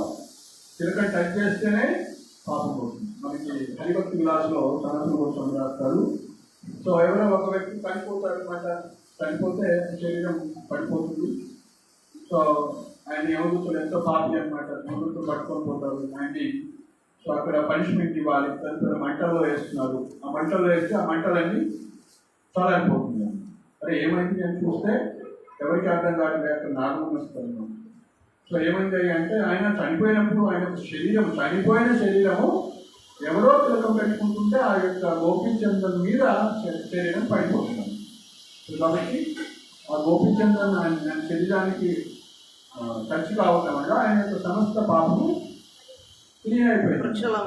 తిలకం టచ్ చేస్తేనే పాపం పోతుంది. మనకి హరిభక్తి విలాసులో సనాతన కోసం రాస్తారు. సో ఎవరో ఒక వ్యక్తి చనిపోతాడు అనమాట, చనిపోతే శరీరం పడిపోతుంది. సో ఆయన యమదూతలు ఎంతో పాపి అనమాట, యమదూతలు పట్టుకొని పోతారు ఆయన్ని. సో అక్కడ పనిష్మెంట్ ఇవ్వాలి, తదుపరి మంటల్లో వేస్తున్నారు. ఆ మంటల్లో వేస్తే ఆ మంటలన్నీ చాలైపోతుంది. అరే ఏమైంది అని చూస్తే ఎవరికి అర్థం కాదు, అక్కడ నాగం వస్తారు. సో ఏమైంది అంటే, ఆయన చనిపోయినప్పుడు ఆయన శరీరం, చనిపోయిన శరీరము ఎవరో తిలకం పెట్టుకుంటుంటే ఆ యొక్క గోపీచందన్ మీద శరీరం పడిపోతుంది. కాబట్టి ఆ గోపీచందన్ ఆయన శరీరానికి టచ్ కావటం వల్ల ఆయన యొక్క సమస్త పాపము క్లియర్ అయిపోయింది, ప్రక్షాళం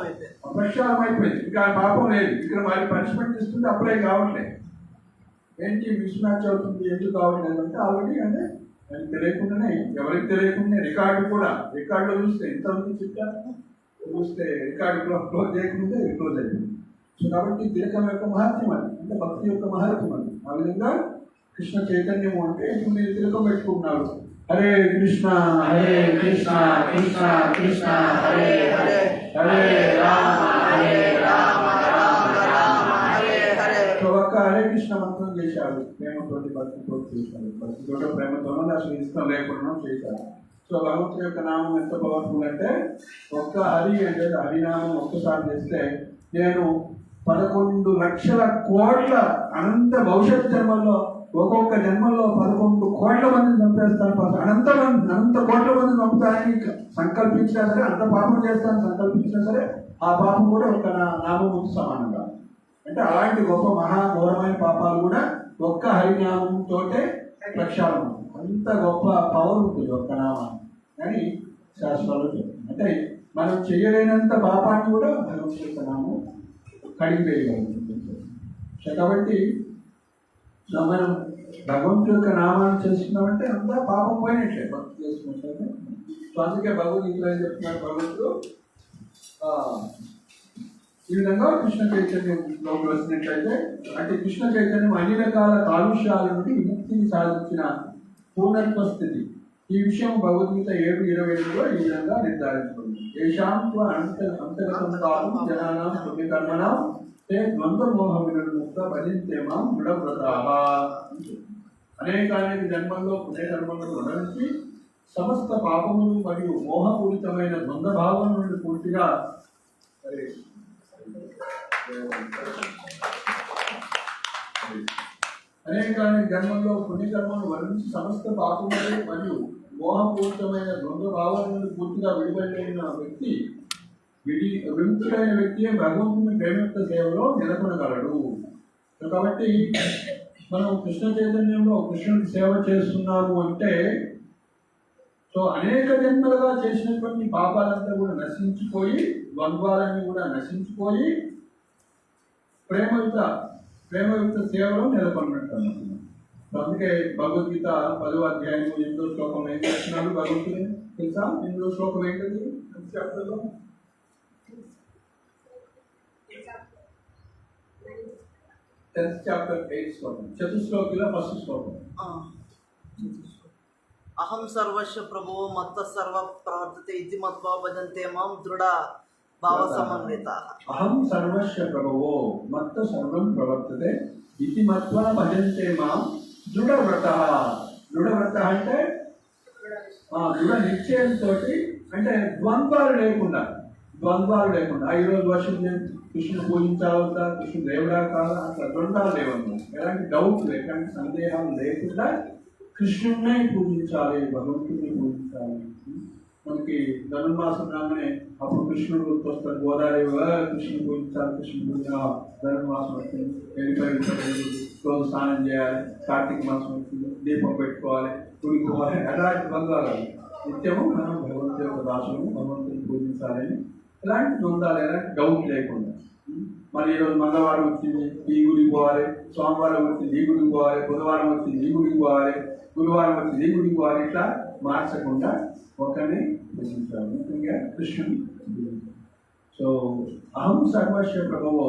అయిపోయింది. ఇంకా పాపం లేదు. ఇక్కడ వారి పనిష్మెంట్ ఇస్తుంటే అప్లై కావట్లేదు. ఏంటి మిస్ మ్యాచ్ అవుతుంది, ఎందుకు కావట్లేదు అంటే ఆల్రెడీ అంటే ఆయన తెలియకుండానే, ఎవరికి తెలియకుండా రికార్డులో చూస్తే ఎంతమంది చెప్పారు, చూస్తే రికార్డు క్లోజ్ చేయకముందే క్లోజ్ అయిపోయింది. సో కాబట్టి తిలకం యొక్క మహత్యం అది, అంటే భక్తి యొక్క మహత్యం అది. ఆ విధంగా కృష్ణ చైతన్యము అంటే ఇప్పుడు మీరు తిలకం పెట్టుకుంటున్నారు, హరే కృష్ణ హరే కృష్ణ కృష్ణ కృష్ణ హరే హరే హరే రామ హరే రామ రామ రామ హరే హరే. సో ఒక్క హరే కృష్ణ మంత్రం చేశారు, ప్రేమతోటి భక్తితో చేశారు, భక్తితో ప్రేమతోనో అసలు ఇష్టం లేకుండా చేశారు. సో భగవంతుడి యొక్క నామం ఎంత పవర్ఫుల్ అంటే, ఒక్క హరి అంటే హరినామం ఒక్కసారి చేస్తే నేను 11 లక్షల కోట్ల అనంత భవిష్యత్ జన్మల్లో, ఒక్కొక్క జన్మల్లో 11 కోట్ల మందిని చంపేస్తాను, అనంత కోట్ల మందిని చంపుతానని సంకల్పించినా సరే, అంత పాపం చేస్తానని సంకల్పించినా సరే, ఆ పాపం కూడా ఒక నామముతో సమానంగా. అంటే అలాంటి గొప్ప మహాఘోరమైన పాపాలు కూడా ఒక్క హరినామంతో ప్రక్షాళన. అంత గొప్ప పవర్ ఉంటుంది ఒక్క నామాన్ని అని శాస్త్రాలు చెప్తుంది. అంటే మనం చేయలేనంత పాపాన్ని కూడా భగవంతుడి యొక్క నామం కడిగివేయగలుగుతుంది. కాబట్టి మనం భగవంతుడి యొక్క నామాన్ని చేసుకున్నామంటే అంతా పాపం పోయినట్లే, భక్తి చేసుకుంటే. సో అందుకే భగవద్గీతలో ఏం చెప్తున్నారు భగవంతుడు, ఈ విధంగా కృష్ణ చైతన్యంలోకి వచ్చినట్లయితే, అంటే కృష్ణ చైతన్యం అన్ని రకాల కాలుష్యాల నుండి విముక్తిని సాధించిన పూర్ణత్వస్థితి. ఈ విషయం భగవద్గీత 7:28లో ఈ విధంగా నిర్ధారించబడింది. ఏషాంత్వ అంతగతం కాలం జనానాం పుణ్యకర్మణాం తే ద్వంద్వమోహ వినుర్ముక్త భజంతే మాం దృఢవ్రతాః. అనేక జన్మల్లో పుణ్యకర్మలను అనుసరించి సమస్త పాపములు మరియు మోహపూరితమైన ద్వంద్వభావం నుండి పూర్తిగా అనేక జన్మల్లో పుణ్యకర్మను వర్ణించి సమస్త పాపములు మరియు మోహపూరితమైన ద్వంద్వభావం నుండి పూర్తిగా విడిపడిన వ్యక్తి విముక్తుడైన వ్యక్తి భగవంతుని ప్రేమయుక్త సేవలో నెలకొనగలడు. కాబట్టి మనం కృష్ణ చైతన్యంలో కృష్ణుడికి సేవ చేస్తున్నాము అంటే సో అనేక జన్మలుగా చేసినటువంటి పాపాలంతా కూడా నశించిపోయి ద్వంద్వాలన్నీ కూడా నశించిపోయి ప్రేమయుక్త సేవలో నెలకొన్నట్టు అనుకున్నాం. అందుకే భగవద్గీత 10వ అధ్యాయం 8వ శ్లోకం ఏం చేస్తున్నాడు భగవంతుని తెలుసా? 8వ శ్లోకం ఏంటది? చాప్టర్లో 10th chapter 8th శ్లోకం, చతుశ్లోకిలో ఫస్ట్ శ్లోకం. అహం సర్వస్య ప్రభువో మత్త సర్వ ప్రవర్తతే ఇది మత్వా భజంతే మాం దృఢ భావ సమన్వితాః. అహం సర్వస్య ప్రభువో మత్త సర్వం ప్రవర్తతే ఇది మత్వా భజంతే మాం దృఢవ్రతః. దృఢవ్రతః అంటే దృఢ నిశ్చయంతో, అంటే ద్వంద్వాలు లేకుండా ఈరోజు వర్షం కృష్ణుడు పూజించాలా, కృష్ణుడు దేవుడా కాదా, అట్లా ద్వంద్వాలు లేవన్నా, ఎలాంటి డౌట్ ఎలాంటి సందేహాలు లేకుండా కృష్ణుడినే పూజించాలి, భగవంతుడిని పూజించాలి. మనకి ధనుర్మాసం రాగానే అప్పుడు కృష్ణుడు గుర్తొస్తాడు. గోదావరి కృష్ణుడు పూజించాలి, కృష్ణుడు పూజించాలి. ధనుర్మాసం వచ్చింది, రోజు స్నానం చేయాలి. కార్తీక మాసం వచ్చింది, దీపం పెట్టుకోవాలి, గుడికి పోవాలి. ఎలాంటి ద్వంద్వాలు నిత్యము మనం భగవంతుడి యొక్క దాసులను భగవంతుని పూజించాలని ఎలాంటి ద్వంద్వాలు, ఎలాంటి డౌట్ లేకుండా. మరి ఈరోజు మంగళవారం వచ్చింది ఈ గుడికి పోవాలి, సోమవారం వచ్చింది ఈ గుడికి పోవాలి, బుధవారం వచ్చింది ఈ గుడికి పోవాలి, గురువారం వచ్చింది ఈ గుడికి పోవాలి. ఇట్లా మార్చకుండా ఒకరిని పూజించాలి, ముఖ్యంగా కృష్ణుని. సో అహం సర్వస్య ప్రభువో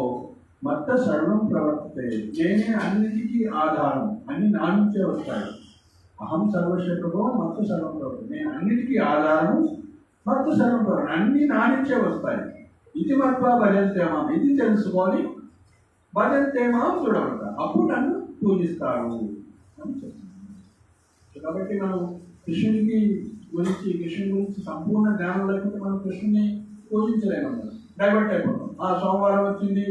మత్త సర్వం ప్రవర్తతే. నేనే అన్నిటికీ ఆధారం, అన్ని నా నుంచే వస్తాయి. అహం సర్వస్య ప్రభువో మత్త సర్వం ప్రవర్తతే. నేను అన్నిటికీ ఆధారం, మత్త సర్వం ప్రవర్తతే. అన్ని నా నుంచే వస్తాయి. ఇది మత్వా భజంతే మాం, ఇది తెలుసుకొని భజంతే మాం చూడవట, అప్పుడు నన్ను పూజిస్తాడు అని చెప్తాను. కాబట్టి మనం కృష్ణుడి గురించి సంపూర్ణ జ్ఞానం లేకపోతే మనం కృష్ణుని పూజించలేమన్నారు. డైవర్ట్ అయిపోతాం. సోమవారం వచ్చింది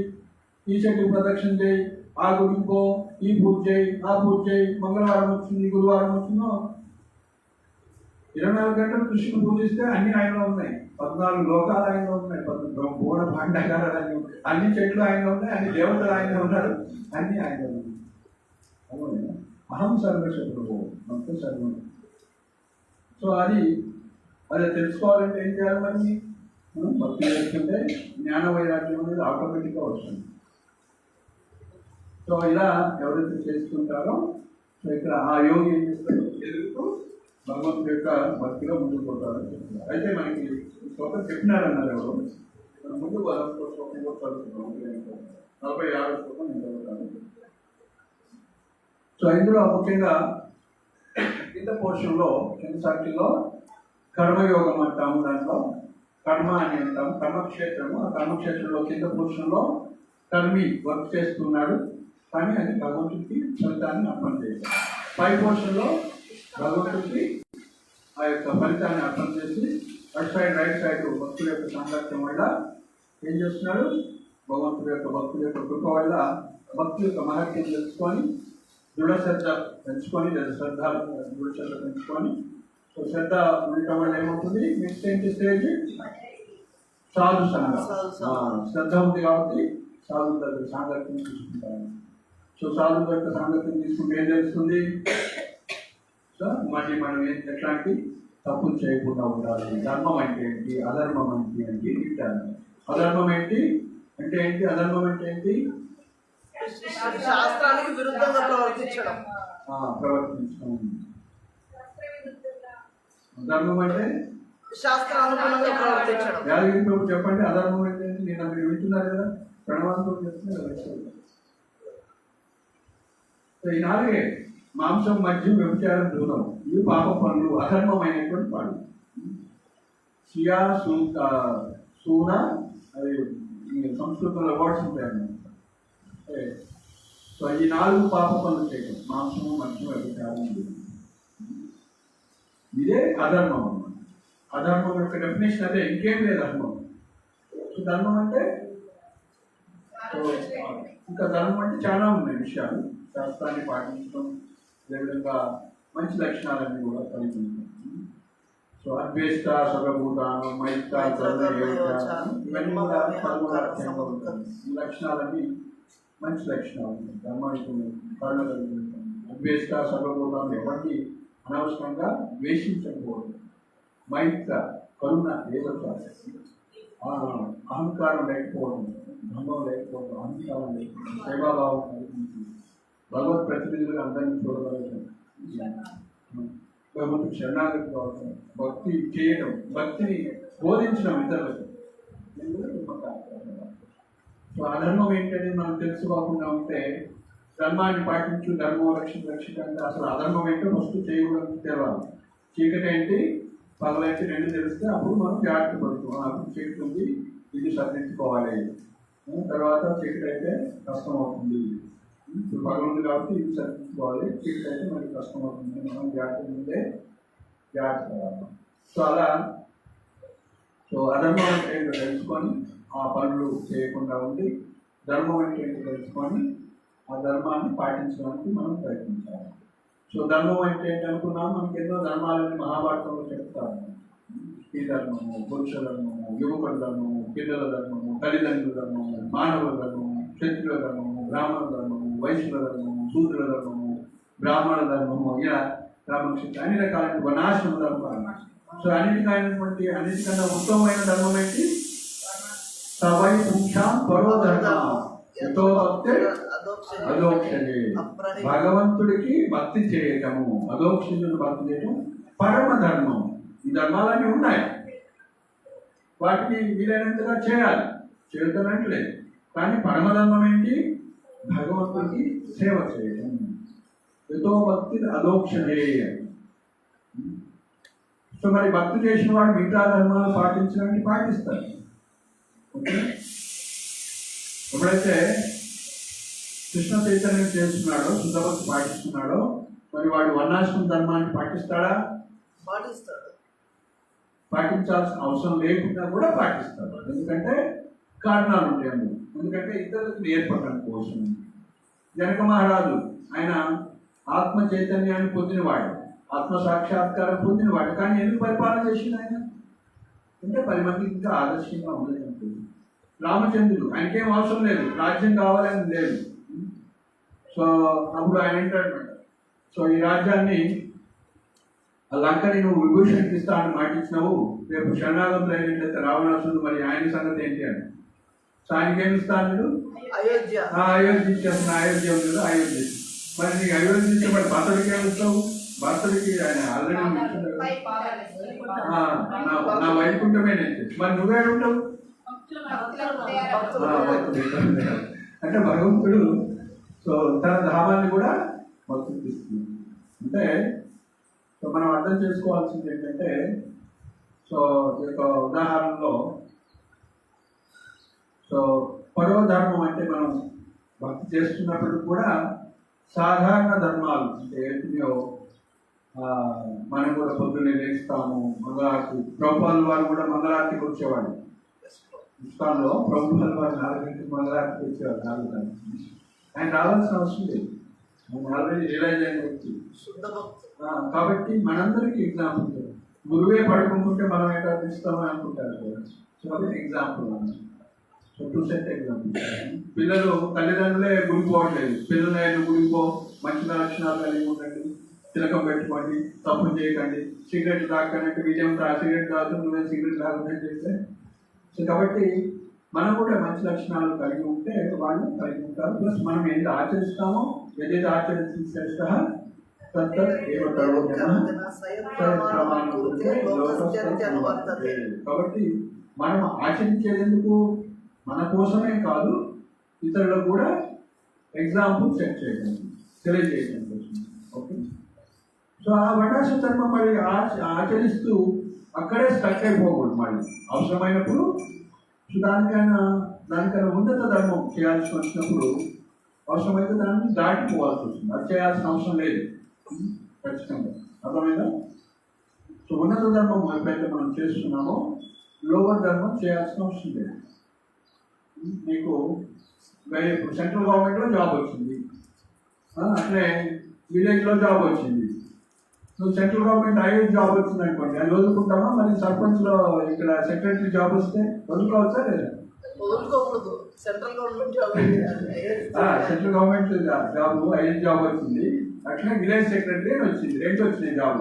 ఈ చెట్టుకు ప్రదక్షిణ చేయి, ఆ గుడికి పో, ఈ పూజ చేయి, ఆ పూజ చేయి. మంగళవారం వచ్చింది, గురువారం వచ్చిందో 24 గంటలు కృష్ణుని పూజిస్తే అన్ని ఆయనలో ఉన్నాయి. 14 లోకాలు ఆయనలో ఉన్నాయి, భువన భాండాగారాలు ఆయన, అన్ని చెట్లు ఆయనలో ఉన్నాయి, అన్ని దేవతలు ఆయనలో ఉన్నారు, అన్ని ఆయనలో ఉన్నాయి. అహం సర్వస్య ప్రభువో మత్త సర్వం. సో అది తెలుసుకోవాలంటే ఏం చేయాలి? మరి మనం భక్తి చేసుకుంటే జ్ఞాన వైరాగ్యం అనేది ఆటోమేటిక్గా వస్తుంది. సో ఇలా ఎవరైతే చేసుకుంటారో, సో ఇక్కడ ఆ యోగి ఏం చేస్తాడు? ఎదుగుతూ భగవంతుడి యొక్క భక్తిలో ముందుకు పోతారని చెప్తున్నారు. అయితే మనకి శ్లోకం చెప్పినారన్నారు ఎవరు, ముందు శ్లోకం కూడా చదువుతున్నాం. 46వ శ్లోకం నేను చదువుతాను. సో ఇందులో ముఖ్యంగా కింద పోర్షన్లో, కింద సర్కిల్లో కర్మయోగం అంటాము. దాంట్లో కర్మ అని అంటాము, కర్మక్షేత్రము. ఆ కర్మక్షేత్రంలో కింద పోర్షన్లో కర్మి వర్క్ చేస్తున్నాడు, కానీ అది భగవంతుడికి ఫలితాన్ని అర్పణ చేశాడు. పై పోర్షన్లో భగవంతుడికి ఆ యొక్క ఫలితాన్ని అర్పణ చేసి లెఫ్ట్ సైడ్ రైట్ సైడ్ భక్తుల యొక్క సాంగత్యం వల్ల ఏం చేస్తున్నాడు? భగవంతుడి యొక్క భక్తుల యొక్క కృప వల్ల భక్తుల యొక్క మహత్యం తెలుసుకొని దృఢ శ్రద్ధ పెంచుకొని, లేదా దృఢ శ్రద్ధ పెంచుకొని, సో శ్రద్ధ ఉండటం వల్ల ఏమవుతుంది? నెక్స్ట్ ఏంటి స్టేజ్? సాధు సంఘం. శ్రద్ధ ఉంది కాబట్టి సాధు దగ్గర సాంగత్యం తీసుకుంటాను. సో సాధు యొక్క సాంగత్యం తీసుకుంటే ఏం తెలుస్తుంది? సో మళ్ళీ మనం ఎట్లాంటి తప్పులు చేయకుండా ఉండాలి. ధర్మం అంటే ఏంటి, అధర్మం అంటే ఏంటి ఇట్టాను. అధర్మం ఏంటి అంటే ఏంటి, అధర్మం అంటే ఏంటి? శాస్త్రానికి విరుద్ధంగా ప్రవర్తించడం. ధర్మం అంటే శాస్త్రానుగుణంగా ప్రవర్తించడం. యాదగిరి ప్రభు చెప్పండి, అధర్మం అంటే ఏంటి? నేను మీరు వింటున్నారు కదా, ప్రణవాంతో చెప్తున్నారు. ఈ 4 మాంసం, మద్యం, వ్యభిచారం, దూరం ఇవి పాప పనులు, అధర్మమైనటువంటి పనులు. సియా సూన అది సంస్కృతంలో వర్డ్స్ ఉంటాయన్నమాట. సో ఈ 4 పాప పనులు చేయడం, మాంసము, మద్యం, వ్యభిచారం, దూరం. ఇదే అధర్మం అన్నమాట. అధర్మం యొక్క డెఫినేషన్ అదే, ఇంకేం లేదు ధర్మం. సో ధర్మం అంటే ఇంకా ధర్మం అంటే చాలా ఉన్నాయి విషయాలు. శాస్త్రాన్ని పాటించడం, అదేవిధంగా మంచి లక్షణాలన్నీ కూడా కలిగి ఉంటాయి. సో అద్వేష్ట, సర్వభూతానం, మైత్ర, కరుణ, ఇవన్నీ కూడా 13వ అధ్యాయంలో ఉంటాయి. ఈ లక్షణాలన్నీ మంచి లక్షణాలు. ధర్మానికి కరుణ కలిగి ఉంటాం. అద్వేష్ట, సర్వభూతానం, ఎవరికి అనవసరంగా ద్వేషించకపోవడం. మైత్ర, కరుణ, ఏదైతే అహంకారం లేకపోవడం, ధర్మం లేకపోవడం, అహంకారం లేకపోవడం, సేవాభావం కలిగించి భగవత్ ప్రతినిధులుగా అందరినీ చూడగలగడం, భగవంతుడు శరణాగతి కావడం, భక్తి చేయడం, భక్తిని బోధించడం ఇతరులకు. సో అధర్మం ఏంటనేది మనం తెలుసుకోకుండా ఉంటే ధర్మాన్ని పాటించు, ధర్మం రక్షిత అంటే అసలు అధర్మం ఏంటో ఫస్ట్ చేయకూడదు తెలవాలి. చీకటి ఏంటి, పగలైతే 2 తెలిస్తే అప్పుడు మనం జాగ్రత్త పడుతాం. అప్పుడు చీకటి ఉంది, ఇది సరిదిద్దుకోవాలి. తర్వాత చీకటి అయితే కష్టం అవుతుంది. ఇప్పుడు పగలు ఉంది కాబట్టి ఇది సరిదిద్దుకోవాలి, చీకటి అయితే మనకి కష్టం అవుతుంది. మనం జాగ్రత్త ముందే జాగ్రత్త పడాలి. సో అలా అధర్మం అంటే ఏంటో తెలుసుకొని ఆ పనులు చేయకుండా ఉండి, ధర్మం అంటే ఏంటో తెలుసుకొని ఆ ధర్మాన్ని పాటించడానికి మనం ప్రయత్నించాలి. సో ధర్మం అంటే ఏంటి అనుకున్నాం, మనకి ఎన్నో ధర్మాలని మహాభారతంలో చెప్తారు. స్త్రీ ధర్మము, పురుష ధర్మము, యువకుల ధర్మము, పిల్లల ధర్మము, తల్లిదండ్రుల ధర్మము, మానవుల ధర్మము, క్షత్రుల ధర్మము, బ్రాహ్మణ ధర్మము, వైశ్యుల ధర్మము, శూద్రుల ధర్మము, బ్రాహ్మణ ధర్మము, ఇలా బ్రాహ్మణ అన్ని రకాలైన వనాశ్రమ ధర్మాలు. సో అన్నిటికన్నా ఉత్తమమైన ధర్మం ఏంటి? సవై పుంక్షాం పరో ధర్మ ఎంతో భక్తి అదోక్షజే, భగవంతుడికి భక్తి చేయటము, అదోక్షజుడు భక్తి చేయటం పరమ ధర్మం. ఈ ధర్మాలన్నీ ఉన్నాయి, వాటిని వీలైనంతగా చేయాలి, చేరుతానంటలేదు. కానీ పరమధర్మం ఏంటి? భగవంతుడికి సేవ చేయటం. ఎంతో భక్తి అదోక్షజే. సో మరి భక్తి చేసిన వాడు మిగతా ధర్మాలు పాటించడానికి పాటిస్తారు. ఓకే, ఎప్పుడైతే కృష్ణ చైతన్యం చేస్తున్నాడో, శుద్ధభక్తి పాటిస్తున్నాడో, మరి వాడు వర్ణాశ్రమ ధర్మాన్ని పాటిస్తాడా? పాటించాల్సిన అవసరం లేకుండా కూడా పాటిస్తాడు. ఎందుకంటే కారణాలు ఉంటాయి. ఎందుకంటే ఇతరులకు నేర్పడం కోసం. జనక మహారాజు ఆయన ఆత్మ చైతన్యాన్ని పొందినవాడు, ఆత్మ సాక్షాత్కారం పొందినవాడు. కానీ ఎందుకు పరిపాలన చేసింది ఆయన? అంటే 10 మందికి ఇంకా ఆదర్శంగా ఉండదు. రామచంద్రుడు ఆయనకేం అవసరం లేదు, రాజ్యం కావాలని లేదు. సో అప్పుడు ఆయన ఏంటంటే, సో ఈ రాజ్యాన్ని లంకని నువ్వు విభూషణకి ఇస్తానని మాటిచ్చినావు, రేపు శరణాగతులు అయినట్లయితే రావణాసుడు, మరి ఆయన సంగతి ఏంటి అని. సో ఆయనకి ఏమి ఇస్తాను? అయోధ్య ఇచ్చేస్తున్నా. అయోధ్య ఉంది కదా, అయోధ్య. మరి నీకు అయోధ్య ఇస్తే మరి భర్తడికి ఏమి ఇస్తావు? భర్తడికి ఆయన ఆల్రెడీ నా వైకుంఠమే నేను. మరి నువ్వే ఉంటావు అంటే భగవంతుడు సో తన ధామాన్ని కూడా భక్తుడికి ఇస్తుంది. అంటే సో మనం అర్థం చేసుకోవాల్సింది ఏంటంటే, సో ఈ యొక్క ఉదాహరణలో సో పరోధర్మం అంటే మనం భక్తి చేస్తున్నప్పుడు కూడా సాధారణ ధర్మాలు అంటే ఏంటియో మనం కూడా పొద్దున్నే లేస్తాము, మంగళారతి. ప్రభుపాదుల వారు కూడా మంగళారతికి వచ్చేవాడు. ఇస్కాన్లో ప్రభుపాదుల వారు 4 గంటలకు మంగళారతికి వచ్చేవాడు. 4 గంటలకు ఆయన రావాల్సిన అవసరం లేదు, ఆయన ఆల్రెడీ రియలైజ్ అయిన వ్యక్తి. కాబట్టి మనందరికీ ఎగ్జాంపుల్. గురువే పడుకుంటుంటే మనం ఎక్కడ తీస్తామని అనుకుంటారు. సో అదే ఎగ్జాంపుల్ అన్నమాట. So 2 set example. పిల్లలు తల్లిదండ్రులే గురిపోవట్లేదు. పిల్లలు గురిపో, మంచి లక్షణాలు కలిగి ఉండండి, తిలకం పెట్టుకోండి, తప్పులు చేయకండి, సిగరెట్ తాకంటే విజయం సిగరెట్ తాగుతూ నువ్వే సిగరెట్ తాగుతుందని చెప్తే. సో కాబట్టి మనం కూడా మంచి లక్షణాలు కలిగి ఉంటే వాళ్ళు కలిగి ఉంటారు. ప్లస్ మనం ఏది ఆచరిస్తామో, ఏదైతే ఆచరిస్తా కాబట్టి మనం ఆచరించేందుకు మన కోసమే కాదు, ఇతరులకు కూడా ఎగ్జాంపుల్ సెట్ చేయడం, తెలియజేయడం కోసం. ఓకే. సో ఆ వర్ణాశ్రమ ధర్మం మరి ఆచరిస్తూ అక్కడే స్టక్ అయిపోకూడదు. మళ్ళీ అవసరమైనప్పుడు సో దానికైనా ఉన్నత ధర్మం చేయాల్సి వచ్చినప్పుడు అవసరమైతే దాన్ని దాటిపోవాల్సి వస్తుంది. అది చేయాల్సిన అవసరం లేదు ఖచ్చితంగా. అర్థమైందా? సో ఉన్నత ధర్మం ఎప్పుడైతే మనం చేస్తున్నామో లోవర్ ధర్మం చేయాల్సిన అవసరం లేదు. మీకు ఇప్పుడు సెంట్రల్ గవర్నమెంట్లో జాబ్ వచ్చింది, అట్లే విలేజ్లో జాబ్ వచ్చింది. నువ్వు సెంట్రల్ గవర్నమెంట్ ఐఏఎస్ జాబ్ వచ్చింది అనుకోండి, అది వదులుకుంటామా? మరి సర్పంచ్లో ఇక్కడ సెక్రటరీ జాబ్ వస్తే వదులుకోవచ్చా లేదా? వదులుకోకూడదు. Central government job central government job IAS job వచ్చింది, అట్లనే విలేజ్ సెక్రటరీ అని వచ్చింది, రెండు వచ్చినాయి జాబ్.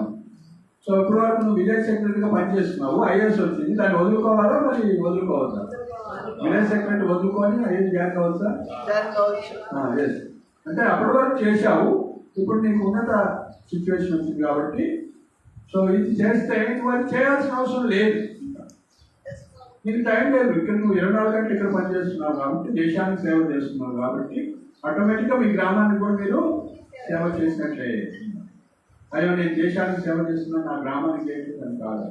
సో ఇప్పుడు వరకు నువ్వు విలేజ్ సెక్రటరీగా పనిచేస్తున్నావు, ఐఏఎస్ వచ్చింది, దాన్ని వదులుకోవాలా మరి వదులుకోవచ్చా? విలేజ్ సెక్రటరీ వదులుకొని ఐఏఎస్ జాయిన్ కావచ్చా? ఎస్. అంటే అప్పటి వరకు చేశావు, ఇప్పుడు నీకు ఉన్నత సిచ్యువేషన్ వచ్చింది కాబట్టి సో ఇది చేస్తే నువ్వు అది చేయాల్సిన అవసరం లేదు. నీకు టైం లేదు. ఇక్కడ నువ్వు 24 గంటలు ఇక్కడ పనిచేస్తున్నావు కాబట్టి, దేశానికి సేవ చేస్తున్నావు కాబట్టి ఆటోమేటిక్గా మీ గ్రామానికి కూడా మీరు సేవ చేసినట్లే. అయ్యో నేను దేశానికి సేవ చేస్తున్నాను, నా గ్రామానికి ఏంటి అని కాదు.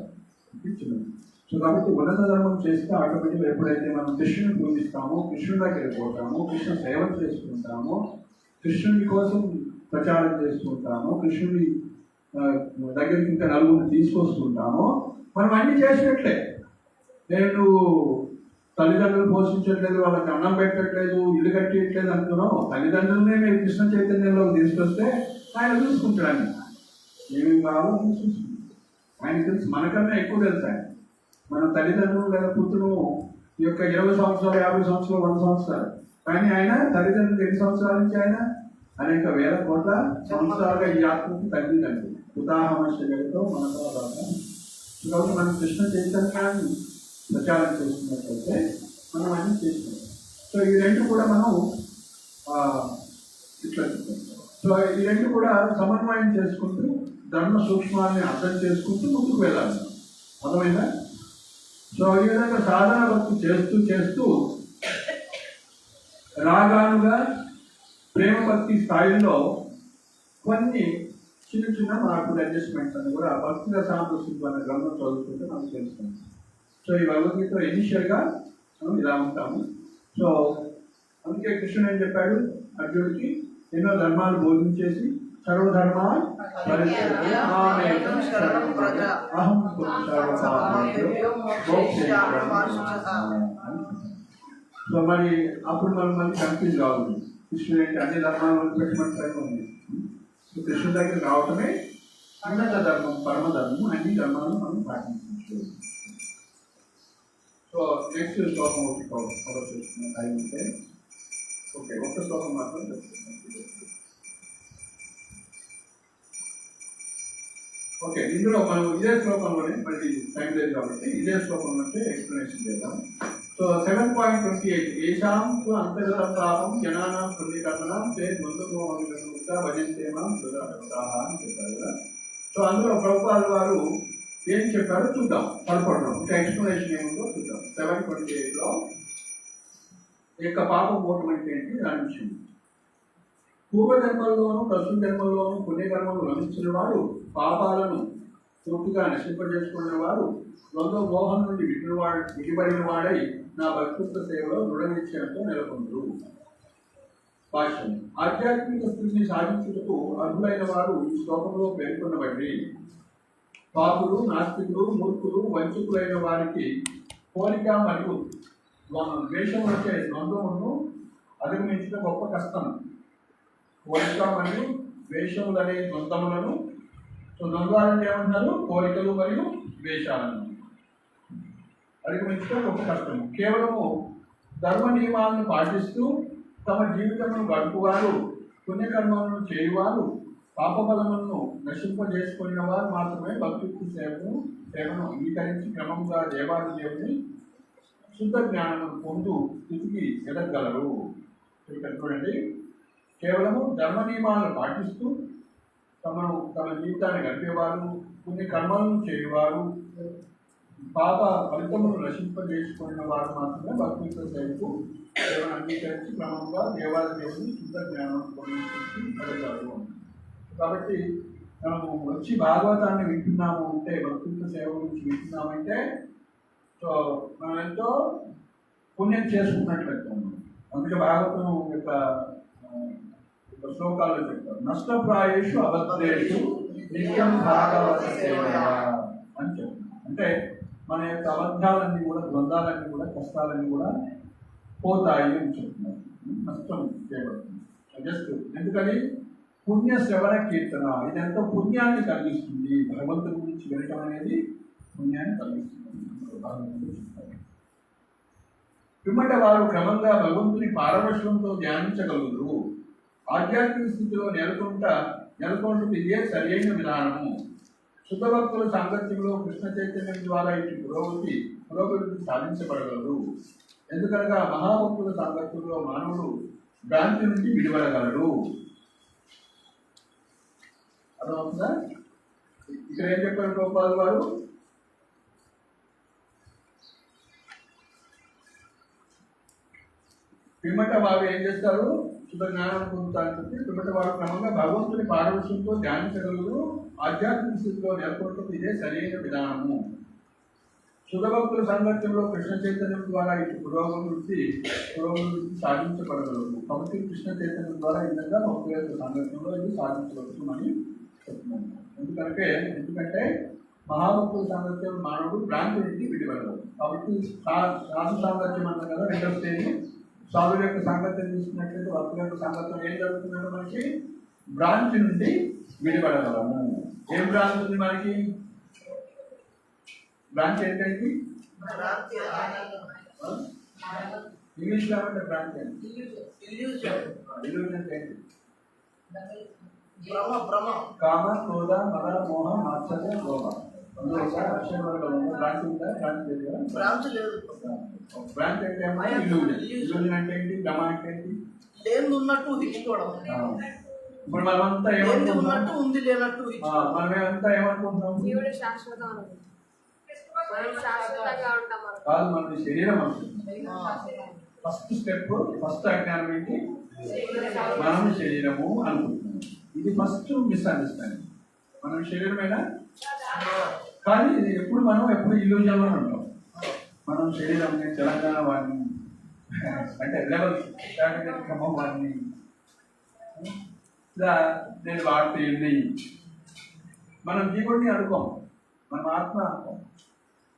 సో కాబట్టి ఉన్నత ధర్మం చేస్తే ఆటోమేటిక్గా ఎప్పుడైతే మనం కృష్ణుని పూజిస్తామో, కృష్ణుడి దగ్గరికి పోతామో, కృష్ణ సేవ చేసుకుంటామో, కృష్ణుడి కోసం ప్రచారం చేసుకుంటామో, కృష్ణుడి దగ్గరికి ఇంకా నలుగురిని తీసుకొస్తుంటామో మనం అన్ని చేసినట్లే. నేను తల్లిదండ్రులు పోషించట్లేదు, వాళ్ళకి అన్నం పెట్టట్లేదు, ఇల్లు కట్టేయట్లేదు అంటున్నాం. తల్లిదండ్రులనే మీరు కృష్ణ చైతన్యంలోకి తీసుకొస్తే ఆయన చూసుకుంటాడు. ఏమేమి కావాలో చూసుకుంటాం. ఆయన తెలుసు, మనకన్నా ఎక్కువ తెలుసు ఆయన. మన తల్లిదండ్రులు లేదా పుత్రులు ఈ యొక్క 20 సంవత్సరాలు, 50 సంవత్సరాలు, 100 సంవత్సరాలు, కానీ ఆయన తల్లిదండ్రులు ఎన్ని సంవత్సరాల నుంచి ఆయన అనేక వేల కోట్ల సంవత్సరాలుగా ఈ ఆత్మకి తల్లిదండ్రులు ఉదాహరణతో మనతో కాబట్టి మనం కృష్ణ చైతన్యాన్ని ప్రచారం చేస్తున్నట్లయితే మనం అన్ని చేస్తున్నాం. సో ఈ రెండు కూడా మనం ఇట్లా సో ఈ రెండు కూడా సమన్వయం చేసుకుంటూ ధర్మ సూక్ష్మాన్ని అర్థం చేసుకుంటూ ముందుకు వెళ్ళాలి. అర్థమైందా? సో ఈ విధంగా సాధన భక్తి చేస్తూ చేస్తూ రాగానుగా ప్రేమ భక్తి స్థాయిలో కొన్ని చిన్న చిన్న మార్పులు, అడ్జస్ట్మెంట్స్ అని కూడా భక్తిగా సాంప్రదాయం అనే గ్రంథం చదువుతుంటే మనకు తెలుస్తుంది. సో ఈ భగవద్గీత ఇనిషియల్గా మనం ఇలా ఉంటాము. సో అందుకే కృష్ణుడు ఏం చెప్పాడు అర్జునుడికి, ఎన్నో ధర్మాలు బోధించేసి సర్వధర్మ సో మరి అప్పుడు మనం మళ్ళీ కన్ఫ్యూజ్ కావాలి. కృష్ణుడు ఏంటి అన్ని ధర్మాలను పెట్టమంటే ఉంది. సో కృష్ణుడి దగ్గర రావటమే ఉన్నత ధర్మం, పరమధర్మం. అన్ని ధర్మాలను మనం పాటించాలి. సో నెక్స్ట్ శ్లోకం ఒకటి కవర్ చేస్తున్నాం టైం ఉంటే. ఓకే, ఒక్క శ్లోకం మాత్రం చెప్తున్నాం. ఓకే, ఇందులో మనం ఇదే శ్లోకంలోనే మళ్ళీ టైం లేదు కాబట్టి ఇదే శ్లోకం నుంచే ఎక్స్ప్లెనేషన్ చేద్దాం. సో 7.28 ఏషాం అంతర్గతం పాపం జనానాం కృతికర్మణం ముందుగా భజంతేమాం సుధాహ అని చెప్పారు కదా. సో అందులో ప్రభుపాద వారు ఏం చెప్పారో చూద్దాం. పలపడడం ఇంకా ఎక్స్ప్లెనేషన్ ఏముందో చూద్దాం. 7.28లో యొక్క పాపం పోవటం అంటే ఏంటి దాని విషయం. పూర్వజన్మల్లోనూ ప్రస్తుత జన్మల్లోనూ పుణ్యకర్మలు లభించిన వాడు, పాపాలను పూర్తిగా నశింపజేసుకున్న వాడు, ద్వంద్వ మోహం నుండి విడిపడిన వాడై నా భక్తుత్వ సేవలో దృఢ నిశ్చయంతో నెలకొందరు. భాష్యం. ఆధ్యాత్మిక స్థితిని సాధించుటకు అర్హులైన వారు ఈ శ్లోకంలో పేర్కొనబడి, పాపులు, నాస్తికులు, మూర్ఖులు, వంచకులైన వారికి కోరిక మరియు ద్వేషం వచ్చే ద్వంద్వమును అధిగమించడం గొప్ప కష్టం. కోరిక మరియు ద్వేషములు అనే ద్వంద్వములను, సో ద్వంద్వాలను ఏమంటారు? కోరికలు మరియు ద్వేషాలను అధిగమించడం గొప్ప కష్టము. కేవలము ధర్మ నియమాలను పాటిస్తూ తమ జీవితమును గడుపువారు, పుణ్యకర్మలను చేయువారు, పాపబలములను నశింపజేసుకున్న వారు మాత్రమే భక్తి సేవను అంగీకరించి క్రమంగా దేవాది దేవుని శుద్ధ జ్ఞానమును పొందు స్థితికి ఎదగలరు. ఇక్కడ చూడండి, కేవలము ధర్మ నియమాలను పాటిస్తూ తమ జీవితాన్ని గడిపేవారు, కొన్ని కర్మలను చేయవారు, పాప ఫలితమును నశింపజేసుకున్న వారు మాత్రమే భక్తితో సేవకు సేవను అంగీకరించి క్రమంగా దేవాది దేవుని శుద్ధ జ్ఞానం పొందించి అడగారు. కాబట్టి మనము వచ్చి భాగవతాన్ని వింటున్నాము అంటే, భక్తుల సేవ గురించి వింటున్నామంటే, సో మనం ఎంతో పుణ్యం చేసుకున్నట్లయితే. అందుకే భాగవతం యొక్క శ్లోకాల్లో చెప్తారు, నష్టప్రాయేషు అబద్ధేషు నిత్యం భాగవత సేవయా అని చెప్తారు. అంటే మన యొక్క అబద్ధాలన్నీ కూడా, ద్వంద్వాలన్నీ కూడా, కష్టాలన్నీ కూడా పోతాయి అని చెప్తున్నారు. నష్టం చేయబడుతుంది. జస్ట్ ఎందుకని పుణ్య శ్రవణ కీర్తన ఇదంతా పుణ్యాన్ని కలిగిస్తుంది. భగవంతుడి గురించి వినటం అనేది పుణ్యాన్ని కలిగిస్తుంది. భగవంతుడు చెప్తారు. పిమ్మట వారు క్రమంగా భగవంతుని పారవశ్యంతో ధ్యానించగలుగుతారు. ఆధ్యాత్మిక స్థితిలో నెలకొంటుంది. ఇదే సరైన విధానము. శుద్ధ భక్తుల సాంగత్యంలో కృష్ణ చైతన్యం ద్వారా ఇటు పురోగతి సాధించబడగలరు. ఎందుకనగా మహాభక్తుల సాంగత్యంలో మానవుడు భ్రాంతి నుండి విడిపడగలడు. అర్థమవుతుందా? ఇక్కడ ఏం చెప్పారు గోపాల్ వారు? పిమ్మట వారు ఏం చేస్తారు? శుద్ధ జ్ఞానం పొందుతారని చెప్పి పిమ్మట వారు క్రమంగా భగవంతుని పారవశ్యంతో ధ్యానించగలరు. ఆధ్యాత్మిక స్థితిలో నెలకొంటుంది. ఇదే సరైన విధానము. శుద్ధ భక్తుల సాంగత్యంలో కృష్ణ చైతన్యం ద్వారా ఇటు పురోగతి సాధించబడగలరు. కాబట్టి కృష్ణ చైతన్యం ద్వారా ఈ విధంగా భక్తుల యొక్క సాంగత్యంలో ఇది సాధించవచ్చునని చెప్తున్నాను. ఎందుకంటే మహాభక్తుల సాంగత్యం మానవుడు భ్రాంతి నుండి విడిపడగలరు. కాబట్టి సాధు సాంగత్యం అన్నాం కదా, రెండవ స్టేజ్. సాధువుల యొక్క సాంగత్యం తీసుకున్నట్లయితే భక్తుల యొక్క సాంగత్యం ఏం జరుగుతుందంటే మనకి భ్రాంతి నుండి విడిపడగలము. ఏం భ్రాంతి ఉంది మనకి? భ్రాంతి ఏంటంటే ఇంగ్లీష్లో అంటే భ్రాంతి ఏంటి? ఏంటి? కామ, క్రోధ, మద, మోహ, మాత్సర్య, లోభ. భ్రాంతి ఉందా? భ్రాంతి లేదు కదా. భ్రాంతి అంటే ఇల్యూజన్ అంటే ఏంటి? భ్రమ అంటే ఏంటి? లేదు ఉన్నట్టు ఊహించుకోవడం. ఇప్పుడు మనమంతా ఏమనుకుంటున్నాం? ఉంది లేనట్టు మనమేమంతా ఏమనుకుంటున్నాం? జీవుడు శాశ్వతం మనం శాశ్వతంగా ఉంటాం. కాదు, మన శరీరం అనుకుంటుంది. ఫస్ట్ స్టెప్, ఫస్ట్ అజ్ఞానం ఏంటి? మనం శరీరము అనుకుంటున్నాం. ఇది ఫస్ట్ మిస్అండర్స్టాండింగ్. మనం శరీరమేనా? కానీ ఎప్పుడు ఇల్యూజన్లో ఉంటాం. మనం శరీరం, తెలంగాణ వాడిని అంటే లెవెల్ క్రమం వాడిని ఇలా నేను వాడితే మనం జీవుడిని అనుకోం, మనం ఆత్మ అనుకోం.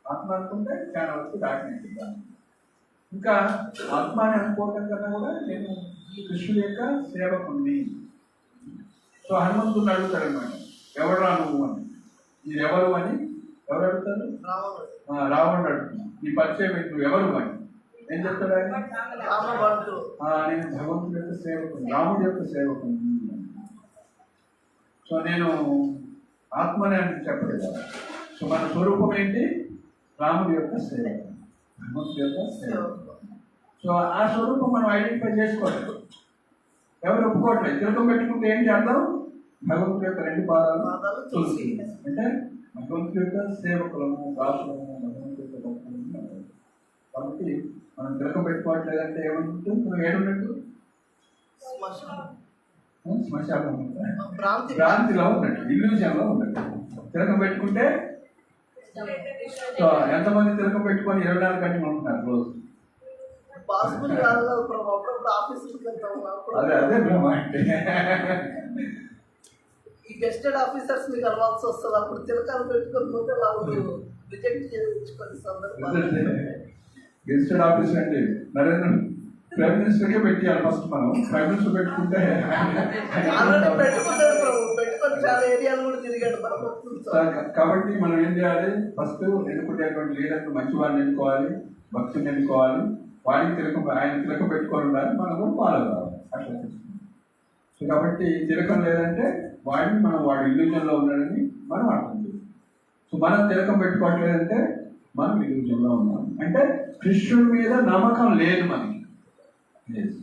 ఆత్మ అనుకుంటే చాలా వరకు దాటినట్టు. ఇంకా ఆత్మ అని అనుకోవటం కన్నా కూడా నేను కృష్ణుడి యొక్క సేవకుణ్ణి. సో హనుమంతుని అడుగుతాడు అనమాట, ఎవరురా నువ్వు అని. ఇది ఎవరు అని ఎవరు అడుగుతారు? రావణుడు అడుగుతున్నా, నీ పరిచయం నువ్వు ఎవరు అని. ఏం చెప్తాడు ఆయన? నేను భగవంతుడి యొక్క సేవకుని, రాముడి యొక్క సేవకుని. సో నేను ఆత్మని అని చెప్పలేదు. సో మన స్వరూపం ఏంటి? రాముడి యొక్క సేవకుని, భగవంతుడి యొక్క సేవకుని. సో ఆ స్వరూపం మనం ఐడెంటిఫై చేసుకోవాలి. ఎవరు ఒప్పుకోవట్లేదు. తిలకం పెట్టుకుంటే ఏంటి అర్థం? భగవంతుడి యొక్క రెండు పాదాలు చూసి అంటే భగవంతుడి యొక్క సేవకులము, దాసులము, భగవంతుడి యొక్క భక్తులము. కాబట్టి మనం తిలకం పెట్టుకోవట్లేదంటే ఏమంటుంది? నువ్వు ఏడున్నట్టు శ్మశానం, భ్రాంతిలో ఉన్నట్టు, ఇల్యూజన్లో ఉన్నట్టు. తిలకం పెట్టుకుంటే సో ఎంతమంది తిలకం పెట్టుకొని 24 గంటలు ఉంటున్నారు రోజు? అదే భ్రమ అంటే. ఈ గెస్టెడ్ ఆఫీసర్స్ ని కలవాల్సి వస్తుంది. అప్పుడు తిలకాలు పెట్టుకొని పోతే వాళ్ళు రిజెక్ట్ చేయించుకొని సందర్భాలు. గెస్టెడ్ ఆఫీసర్ అంటే నరేంద్ర ప్రైమ్ మినిస్టర్కే పెట్టాలి ఫస్ట్. మనం ప్రైమ్ మినిస్టర్ పెట్టుకుంటే పెట్టుకొని చాలా ఏరియాలు కూడా తిరిగాడు. కాబట్టి మనం ఏం చేయాలి? ఫస్ట్ ఎన్నుకునేటువంటి లీడర్లు మంచి వాడిని ఎన్నుకోవాలి, భక్తుని ఎన్నుకోవాలి. వాడికి తిలకం, ఆయన తిలకం పెట్టుకొని ఉండాలి, మనం కూడా ఫాలో కావాలి. అట్లా సో కాబట్టి తిలకం లేదంటే వాడి ఇల్యూజన్లో ఉన్నాడని మనం అర్థం చేస్తాం. సో మనం తిలకం పెట్టుకోవట్లేదంటే మనం ఇల్యూజన్లో ఉన్నాం. అంటే కృష్ణుడి మీద నమ్మకం లేదు మనకి.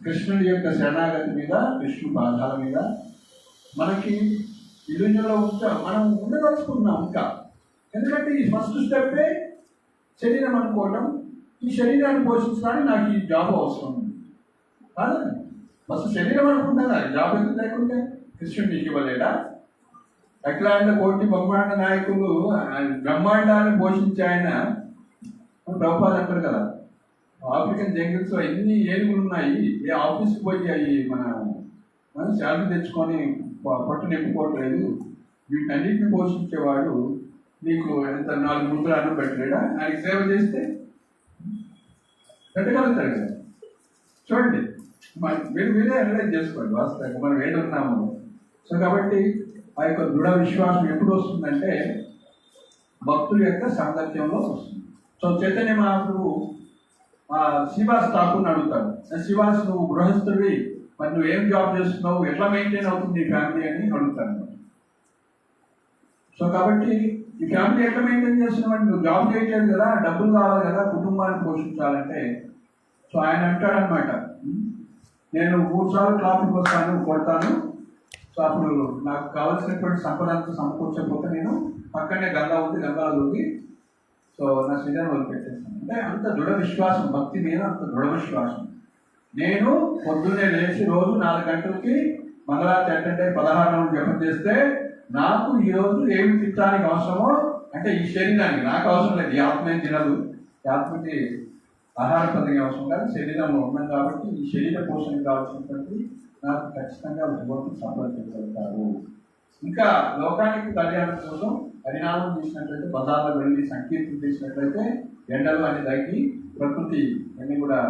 కృష్ణుడి యొక్క శరణాగతి మీద, కృష్ణుడి పాదాల మీద మనకి ఇల్యూజన్లో మనం ఉండదలుచుకున్నాం ఇంకా. ఎందుకంటే ఈ ఫస్ట్ స్టెప్పే శరీరం అనుకోవటం. ఈ శరీరాన్ని పోషించడానికి నాకు ఈ జాబ్ అవసరం ఉంది కాదు. ఫస్ట్ శరీరం అనుకుంటాను, జాబ్ ఎందుకు లేకుంటే కృష్ణుడు నీకు ఇవ్వలేడా? అఖిలాండ కోటి బ్రహ్మాండ నాయకులు బ్రహ్మాండాన్ని పోషించే ఆయన ప్రభుపాద అంటారు కదా, ఆఫ్రికన్ జంగిల్స్ లో ఎన్ని ఏనుగులు ఉన్నాయి, ఏ ఆఫీస్కి పోయి అవి మన శాలరీ తెచ్చుకొని పట్టు నెప్పుకోవట్లేదు, వీటన్నిటిని పోషించేవాడు నీకు ఎంత 4 ముద్ర అన్నం పెట్టలేడా? ఆయనకి సేవ చేస్తే పెట్టగలుగుతారు కదా. చూడండి, మీరే అనలైజ్ చేసుకోండి వాస్తవంగా మనం ఏడున్నాము. సో కాబట్టి ఆ యొక్క దృఢ విశ్వాసం ఎప్పుడు వస్తుందంటే భక్తుల యొక్క సాంగత్యంలో వస్తుంది. సో చైతన్య మహాప్రభు శ్రీవాస్ ఠాకూర్ని అడుగుతాడు, శ్రీవాస్ నువ్వు గృహస్థుడివి, మరి నువ్వు ఏం జాబ్ చేస్తున్నావు, ఎట్లా మెయింటైన్ అవుతుంది నీ ఫ్యామిలీ అని అడుగుతాను. సో కాబట్టి ఈ ఫ్యామిలీ ఎట్లా మెయింటైన్ చేస్తున్నావు, నువ్వు జాబ్ చేయట్లేదు కదా, డబ్బులు కావాలి కదా కుటుంబాన్ని పోషించాలంటే. సో ఆయన అంటాడనమాట, నేను 3 సార్లు ట్రాఫిక్ వస్తాను కొడతాను, సో అప్పుడు నాకు కావాల్సినటువంటి సంపద అంతా సమకూర్చకపోతే నేను పక్కనే గంగా ఉంది, గంగాలో దూకి సో నా శ్రీధరం వదిలిపెట్టేస్తాను. అంటే అంత దృఢ విశ్వాసం, భక్తి మీద అంత దృఢ విశ్వాసం. నేను పొద్దున్నే లేచి రోజు 4 గంటలకి మంగళారతి అటెండ్ అయ్యి 16 రౌండ్లు జపం చేస్తే నాకు ఈరోజు ఏమి తినడానికి అవసరమో, అంటే ఈ శరీరానికి నాకు అవసరం లేదు, ఈ ఆత్మ ఏం తినదు, ఈ ఆత్మకి ఆహార పద్ధతి అవసరం కాదు, శరీరంలో ఉన్నాం కాబట్టి ఈ శరీర పోషణకు కావాల్సినటువంటి నాకు ఖచ్చితంగా భగవంతుడు సంపాదించగలుగుతారు. ఇంకా లోకానికి కళ్యాణం కోసం పరిణామం చేసినట్లయితే, బజార్లో వెళ్ళి సంకీర్తన చేసినట్లయితే ఎండలు అని తగ్గి ప్రకృతి అన్నీ కూడా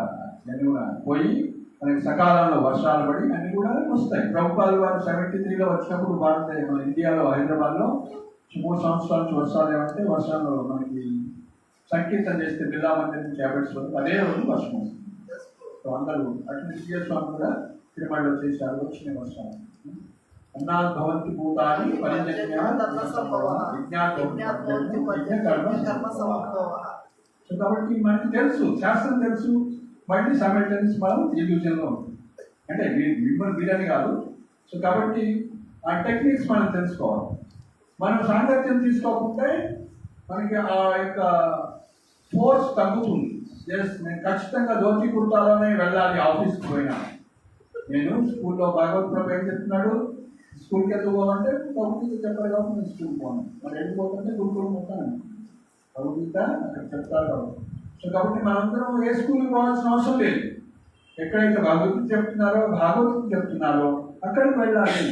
పోయి మనకి సకాలంలో వర్షాలు పడి అన్నీ కూడా వస్తాయి. ప్రభుపాద వారు 73లో వచ్చినప్పుడు మన ఇండియాలో హైదరాబాద్లో 3 సంవత్సరాల నుంచి వర్షాలు ఏమంటే వర్షాలు మనకి సంకీర్తన చేస్తే బిర్లా మందిర్ నుంచి హ్యాబిట్స్ వరకు అదే రోజు వర్షం వస్తుంది. సో అందరూ అటు సీఎస్ స్వామి కూడా తిరుమలలో చేశారు, వచ్చిన వర్షాలు. అన్నాలు భవంతి భూతాన్ని సో కాబట్టి మనకి తెలుసు, శాస్త్రం తెలుసు, మళ్ళీ సైమల్టేనియస్ మనం ఇల్యూజన్లో ఉంటుంది. అంటే మిమ్మల్ని వీరని కాదు. సో కాబట్టి ఆ టెక్నిక్స్ మనం తెలుసుకోవాలి. మనం సాంగత్యం తీసుకోకుంటే మనకి ఆ యొక్క ఫోర్స్ తగ్గుతుంది. నేను ఖచ్చితంగా ధోతి కుర్తాలోనే వెళ్ళాలి ఆఫీస్కి పోయినా. నేను స్కూల్లో భాగవత్ ప్రభు ఏం చెప్తున్నాడు, స్కూల్కి ఎందుకు పోవాలంటే భగవద్గీత చెప్పాలి కాబట్టి నేను స్కూల్కి పోను, మరి వెళ్ళిపోతుంటే గురుకులం పోతాను, భగవద్గీత అక్కడ చెప్తారు కాబట్టి. సో కాబట్టి మనందరం ఏ స్కూల్కి పోవాల్సిన అవసరం లేదు. ఎక్కడైతే భగవద్గీత చెప్తున్నారో అక్కడికి వెళ్ళాలి.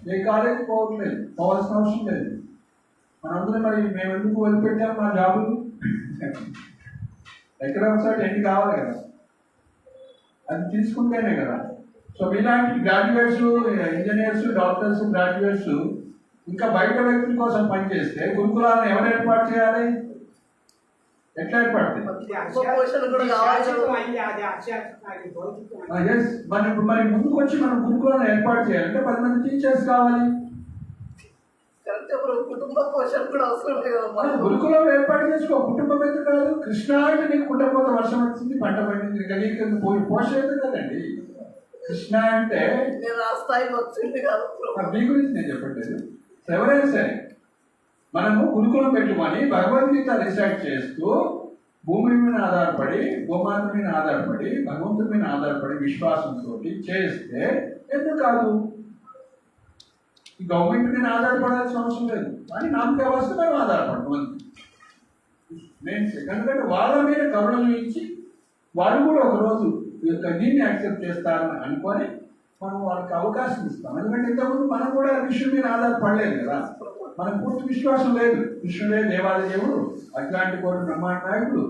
ఏ కాలేజీ పోవాల్సిన అవసరం లేదు. మనందరం మరి మేము ఎందుకు వదిలిపెట్టాము మా జాబులు? ఎక్కడ ఒకసారి ఎన్ని కావాలి కదా, అది తీసుకుంటేనే కదా. సో మీలాంటి గ్రాడ్యుయేట్స్, ఇంజనీర్స్, డాక్టర్స్, గ్రాడ్యుయేట్స్ ఇంకా బయట వ్యక్తుల కోసం పనిచేస్తే గురుకులాలను ఎవరు ఏర్పాటు చేయాలి, ఎట్లా ఏర్పాటు చేయాలి? మరి ముందుకు వచ్చి మనం గురుకులాలను ఏర్పాటు చేయాలంటే 10 మంది టీచర్స్ కావాలి. కుటుంబ పోషణ కూడా అవసరం లేదు. గురుకులం ఏర్పాటు చేసుకో, కుటుంబం ఎందుకు కాదు? కృష్ణ అంటే నీకు కుటుంబంతో వర్షం వచ్చింది, పంట పండింది, పోషణ కదండి. కృష్ణ అంటే మీ గురించి నేను చెప్పట్లేదు. ఎవరైనా సరే మనము గురుకులం పెట్టుకొని భగవద్గీత రిసైట్ చేస్తూ భూమి మీద ఆధారపడి, గోమాత మీద ఆధారపడి, భగవంతుడి మీద ఆధారపడి విశ్వాసంతో చేస్తే ఎందుకు కాదు? ఈ గవర్నమెంట్ మీద ఆధారపడాల్సిన అవసరం లేదు, కానీ నామక వ్యవస్థ మేము ఆధారపడతాం. నేను ఎందుకంటే వాళ్ళ మీద కరుణ చూపించి వాళ్ళు కూడా ఒకరోజు దీన్ని యాక్సెప్ట్ చేస్తారని అనుకొని మనం వాళ్ళకి అవకాశం ఇస్తాం. ఎందుకంటే ఇంతకుముందు మనం కూడా విష్ణు మీద ఆధారపడలేదు కదా, మనకు పూర్తి విశ్వాసం లేదు. కృష్ణుడే దేవాలయ దేవుడు, అట్లాంటి కోటి బ్రహ్మాండ నాయకుడు,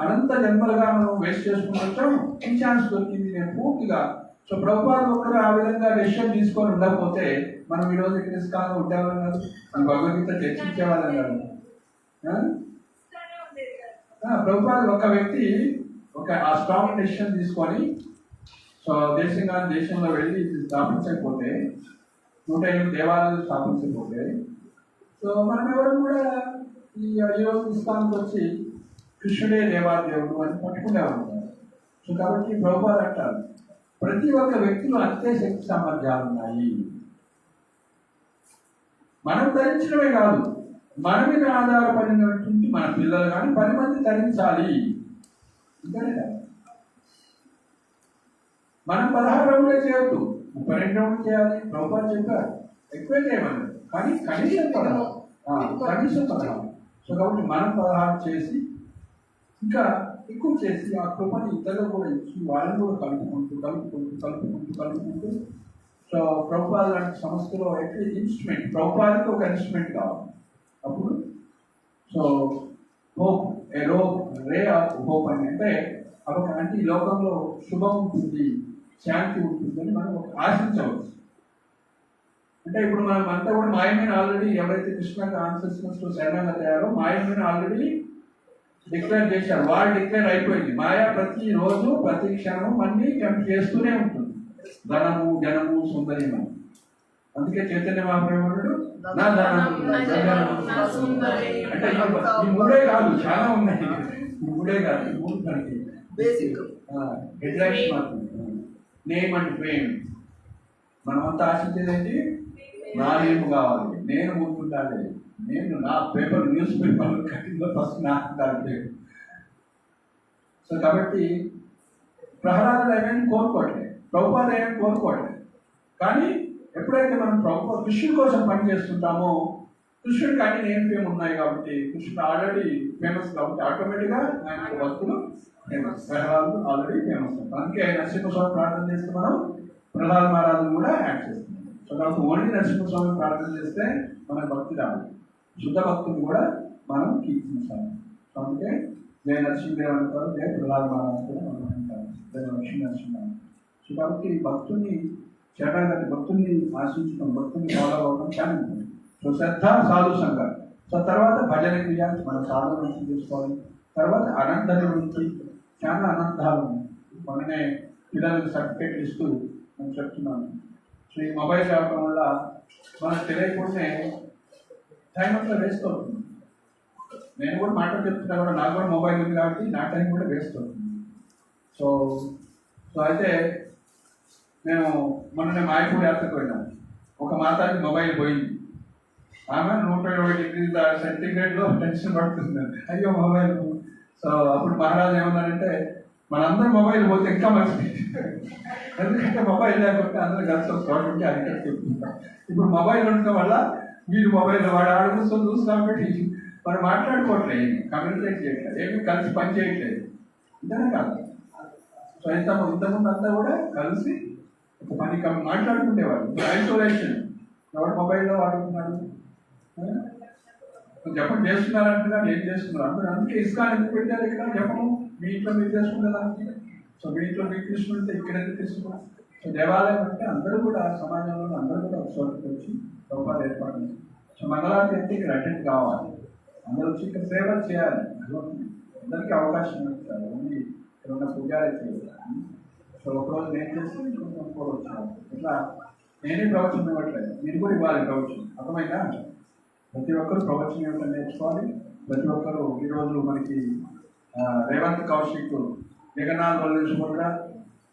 అనంత జన్మలుగా మనం వేస్ట్ చేసుకుని వచ్చాము. ఈ ఛాన్స్ దొరికింది నేను పూర్తిగా. సో ప్రభుపాద ఒక్కరు ఆ విధంగా డెసిషన్ తీసుకొని ఉండకపోతే మనం ఈరోజు ఇక్కడ ఇస్కాన్లో ఉండేవాళ్ళం కాదు, మన భగవద్గీత చర్చించేవాళ్ళం కాదు. ప్రభుపాద ఒక వ్యక్తి ఆ స్ట్రాంగ్ డెసిషన్ తీసుకొని సో దేశంలో వెళ్ళి స్థాపించకపోతే, 108 దేవాలయాలు స్థాపించకపోతే, సో మనం ఎవరు కూడా ఈరోజు ఇస్కాన్కి వచ్చి కృష్ణుడే దేవాదేవుడు అని పట్టుకునేవారు. సో కాబట్టి ప్రభుపాద అంటారు, ప్రతి ఒక్క వ్యక్తిలో అంతే శక్తి సామర్థ్యాలు ఉన్నాయి. మనం ధరించడమే కాదు, మన మీద ఆధారపడినటువంటి మన పిల్లలు కానీ 10 మంది ధరించాలి. అంతేనే కాదు, మనం 16 రౌండ్లే చేయొద్దు, 32 రౌండ్లు చేయాలి. ప్రభుపాద చెప్పారు, ఎక్కువ చేయమన్నారు. కానీ కనీసం 16. కనీసం 16. సో కాబట్టి మనం 16 చేసి ఇంకా ఎక్కువ చేసి ఆ కృపని ఇద్దరు కూడా ఇచ్చి వాళ్ళని కూడా కలుపుకుంటూ సో ప్రభుపాద లాంటి సంస్థలో అయితే ఇన్స్ట్రుమెంట్, ప్రభుపాదకి ఒక ఇన్స్ట్రుమెంట్ కావాలి. అప్పుడు so hope, A ray of hope అని అంటే అంటే ఈ లోకంలో శుభం ఉంటుంది, శాంతి ఉంటుందని మనం ఆశించవచ్చు. అంటే ఇప్పుడు మనం అంతా కూడా మాయమైన ఆల్రెడీ ఎవరైతే కృష్ణ కాన్షియస్నెస్ లో శరణంగా తయారో మాయమైన ఆల్రెడీ డిక్లేర్ చేశారు. వాళ్ళు డిక్లేర్ అయిపోయింది. మాయ ప్రతి రోజు ప్రతి క్షణం అన్ని కంప్లీట్ చేస్తూనే ఉంటుంది. ధనము జనము సుందరిమం. అందుకే చైతన్య మహాప్రభుడు నా ధనము అంటే ఈ మూడే కాదు, చాలా ఉన్నాయి. ఈ మూడే కాదు, ఈ మూడు మనకి బేసిక్ అట్రాక్షన్ మాత్రం. Name and fame. మనమంతా ఆశించేది నా నేమ్ కావాలి, నేను ముందుండాలి, నేను నా పేపర్ న్యూస్ పేపర్ కటింగ్లో ఫస్ట్ నాకు ఉండాలి. సో కాబట్టి ప్రహ్లాదుడు ఏమైనా కోరుకోవట్లేదు, ప్రభుపాద ఏమైనా కోరుకోవట్లేదు. కానీ ఎప్పుడైతే మనం ప్రభుత్వ కృష్ణుడి కోసం పనిచేస్తుంటామో కృష్ణుడికి అన్ని నేమ్ ఫేమ్ ఉన్నాయి కాబట్టి కృష్ణుడు ఆల్రెడీ ఫేమస్ కాబట్టి ఆటోమేటిక్గా ఆయన భక్తులు ఫేమస్. ప్రహ్లాదుడు ఆల్రెడీ ఫేమస్. అందుకే నరసింహస్వామి ప్రార్థన చేస్తే మనం ప్రహ్లాద్ మహారాజును కూడా యాడ్ చేస్తున్నాం. సో కాబట్టి ఓన్లీ నరసింహస్వామి ప్రార్థన చేస్తే మన భక్తి రాదు, శుద్ధ భక్తులు కూడా మనం కీర్తించాలి. సో అందుకే జయ నరసింహదేవ్ అంటారు, జయ ప్రహ్లాద్ మహారాజు కూడా మనం అంటారు, జయ లక్ష్మీ నరసింహ. సో కాబట్టి భక్తుని శరణాగతి, భక్తుల్ని ఆశించడం, భక్తుని ఫాలో అవ్వడం చాలా ఉంటుంది. సో శ్రద్ధ, సాధు సంఘం. సో తర్వాత భజన క్రియ, మన సాధన నుంచి చేసుకోవాలి. తర్వాత అనంతర నుంచి చాలా అనంతాలు మననే పిల్లలకు సర్టిఫికేట్ ఇస్తూ నేను చెప్తున్నాను. సో ఈ మొబైల్ రావడం వల్ల మనకు తెలియకుండానే టైం అంతా వేస్ట్ అవుతుంది. నేను కూడా మాటలు చెప్తున్నా కూడా నాకు కూడా మొబైల్ ఉంది కాబట్టి నా టైం కూడా వేస్ట్ అవుతుంది. సో సో అయితే మేము మొన్ననే మాయపూర్ యాత్రకు వెళ్ళాము. ఒక మాతాకి మొబైల్ పోయింది. ఆమె 120°C టెన్షన్ పడుతుంది, అయ్యో మొబైల్. సో అప్పుడు మహారాజు ఏమన్నారంటే మనందరూ మొబైల్ పోతే ఇంకా మంచిది, ఎందుకంటే మొబైల్ లేకపోతే అందరూ కలిసి వస్తుంటే అది చెప్తుంటాం. ఇప్పుడు మొబైల్ ఉండటం వల్ల మీరు మొబైల్ వాడు ఆడుకుంటూ చూస్తాం కాబట్టి మనం మాట్లాడుకోవట్లేదు, కమ్యూనికేట్ చేయట్లేదు, ఏమి కలిసి పని చేయట్లేదు. ఇంతనే కాదు. సో ఇంతకుముందు అంతా కూడా కలిసి ఒక పని మాట్లాడుకునేవాడు. ఐసోలేషన్, ఎవరు మొబైల్లో వాడుకున్నాడు, జపం చేస్తున్నారంటున్నారు, ఏం చేస్తున్నారు అందరూ. అందుకే ఇస్కాన్ ఎందుకు పెట్టారు ఇక్కడ జపము? మీ ఇంట్లో మీరు చేసుకునేదానికి. సో మీ ఇంట్లో మీ కృష్ణుడు ఉంటే ఇక్కడ ఎందుకు తీసుకున్నారు? సో దేవాలయం అంటే అందరూ కూడా సమాజంలో అందరూ కూడా ఒక చోటుకి వచ్చి లోపాలు ఏర్పాటు. సో మంగళారతి అంటే ఇక్కడ అటెండ్ కావాలి, అందరూ వచ్చి ఇక్కడ సేవలు చేయాలి. అందరికీ అవకాశం ఇస్తారు, ఓన్లీ ఇక్కడ ఉన్న పూజారే చేయాలి. సో ఒకరోజు నేను చేసి ఇంకోటి వచ్చాను. ఇట్లా నేనే ప్రవచనం ఇవ్వట్లేదు, మీరు కూడా ఇవ్వాలి ప్రవచనం. అర్థమైందా? ప్రతి ఒక్కరు ప్రవచనం ఇవ్వటం నేర్చుకోవాలి. ప్రతి ఒక్కరు ఈరోజు మనకి రేవంత్ కౌశిక్ జగన్నాథ్ వల్లేశ్వరుడా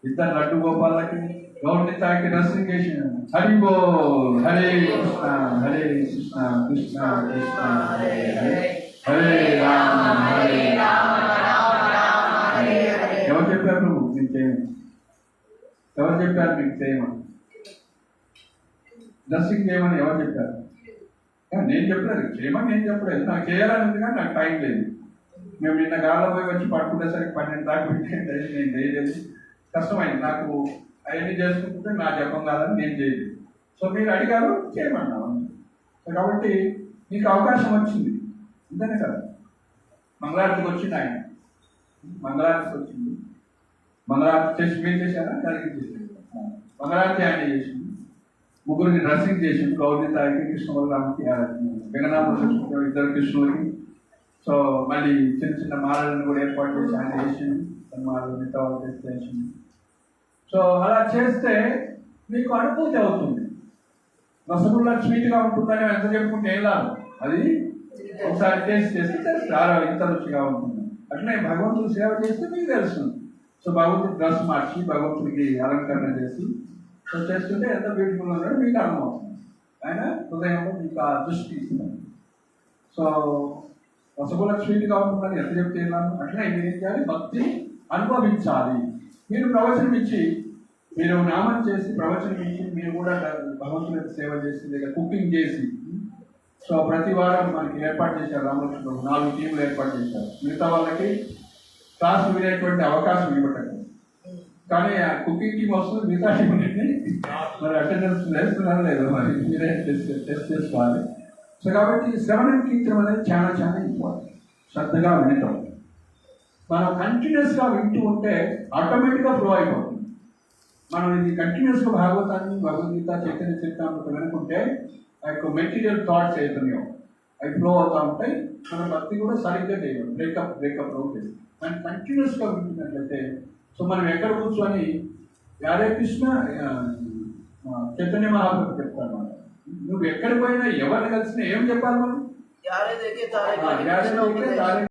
ఇద్దరు లడ్డు గోపాలకి గౌరవితాకి దర్శనం చేసి హరి బోల్, హరే కృష్ణ హరే కృష్ణ కృష్ణ కృష్ణ హరే హరే, హరే రామ హరే రామ రామ రామ హరే హరే. ఎవరు చెప్పారు నువ్వు నేను చేయమని? ఎవరు చెప్పారు మీకు చేయమని? దర్శనం చేయమని ఎవరు చెప్పారు? నేను చెప్పలేదు, చేయమని నేను చెప్పలేదు. నాకు చేయాలని ఉంది కానీ నాకు టైం లేదు. మేము నిన్న గాల్లో పోయి వచ్చి పట్టుకునేసరికి 12 దాకా నేను చేయలేదు, కష్టమైంది నాకు. అవన్నీ చేసుకుంటుంటే నా జపం కాదని నేను చేయలేదు. సో మీరు అడిగారు, చేయమన్నాను. సో కాబట్టి మీకు అవకాశం వచ్చింది, అంతేనే కదా. మంగళారతికి వచ్చింది ఆయన, మంగళారతికి వచ్చింది. మంగళారతి చేసి మీరు చేశారా? కలిగి చేశారు. మంగళారతి ఆయన చేసింది, ముగ్గురిని డ్రెస్సింగ్ చేసింది. గౌరవితాకి కృష్ణ బలరామకి జగన్నాథ ఇద్దరు కృష్ణులకి. సో మళ్ళీ చిన్న చిన్న మాలలను కూడా ఏర్పాటు చేసి ఆయన చేసింది, మాలలు మిగతా చేసింది. సో అలా చేస్తే మీకు అనుభూతి అవుతుంది. రసగుల్లా స్వీట్గా ఉంటుందని ఎంత చెప్పుకుంటే ఏం లాభం, అది ఒకసారి చేస్తే చాలా ఇంత రుచిగా ఉంటుంది. అట్లనే భగవంతుడు సేవ చేస్తే మీకు తెలుస్తుంది. సో భగవంతుడు డ్రెస్ మార్చి భగవంతుడికి అలంకరణ చేసి సో చేస్తుంటే ఎంత బ్యూటిఫుల్ ఉన్నాడో మీకు అర్థమవుతుంది. ఆయన హృదయంలో మీకు ఆ దృష్టి ఇస్తుంది. సో రసగుల్లా స్వీట్గా ఉంటుందని ఎంత చెప్తే అట్లనే మీరు ఏం చేయాలి? భక్తి అనుభవించాలి. మీరు ప్రవచనం ఇచ్చి, మీరు నామం చేసి ప్రవచనం ఇచ్చి, మీరు కూడా భగవంతుడికి సేవ చేసి లేదా కుకింగ్ చేసి సో ప్రతి వారం మనకి ఏర్పాటు చేశారు రామకృష్ణ 4 టీంలు ఏర్పాటు చేశారు. మిగతా వాళ్ళకి క్లాస్ వినేటువంటి అవకాశం ఇవ్వటం. కానీ ఆ కుకింగ్ టీం వస్తుంది, మిగతా టీం మరి అటెండెన్స్ వేస్తున్నారో లేదో మరి మీరే టెస్ట్ చేసుకోవాలి. సో కాబట్టి శ్రవణం కీర్తనం అనేది చాలా చాలా ఇంపార్టెంట్. శ్రద్ధగా వినటం, మనం కంటిన్యూస్గా వింటూ ఉంటే ఆటోమేటిక్గా ఫ్లో అయిపోతుంది. మనం ఇది కంటిన్యూస్గా భాగవతాన్ని, భగవద్గీత, చైతన్య చరితామృతం వినుకుంటే ఆ యొక్క మెటీరియల్ థాట్స్ అవుతున్నాయో అవి ఫ్లో అవుతూ ఉంటాయి. మన భక్తి కూడా సరిగ్గా చేయాలి, బ్రేకప్ అవుతుంది. కానీ కంటిన్యూస్గా వింటున్నట్లయితే సో మనం ఎక్కడ కూర్చొని యారే కృష్ణ చైతన్య మహాప్రభు చెప్తాను, నువ్వు ఎక్కడికి పోయినా ఎవరిని కలిసినా ఏం చెప్పాలి మనం? యారే దేకే తారే యారే దేకే తారే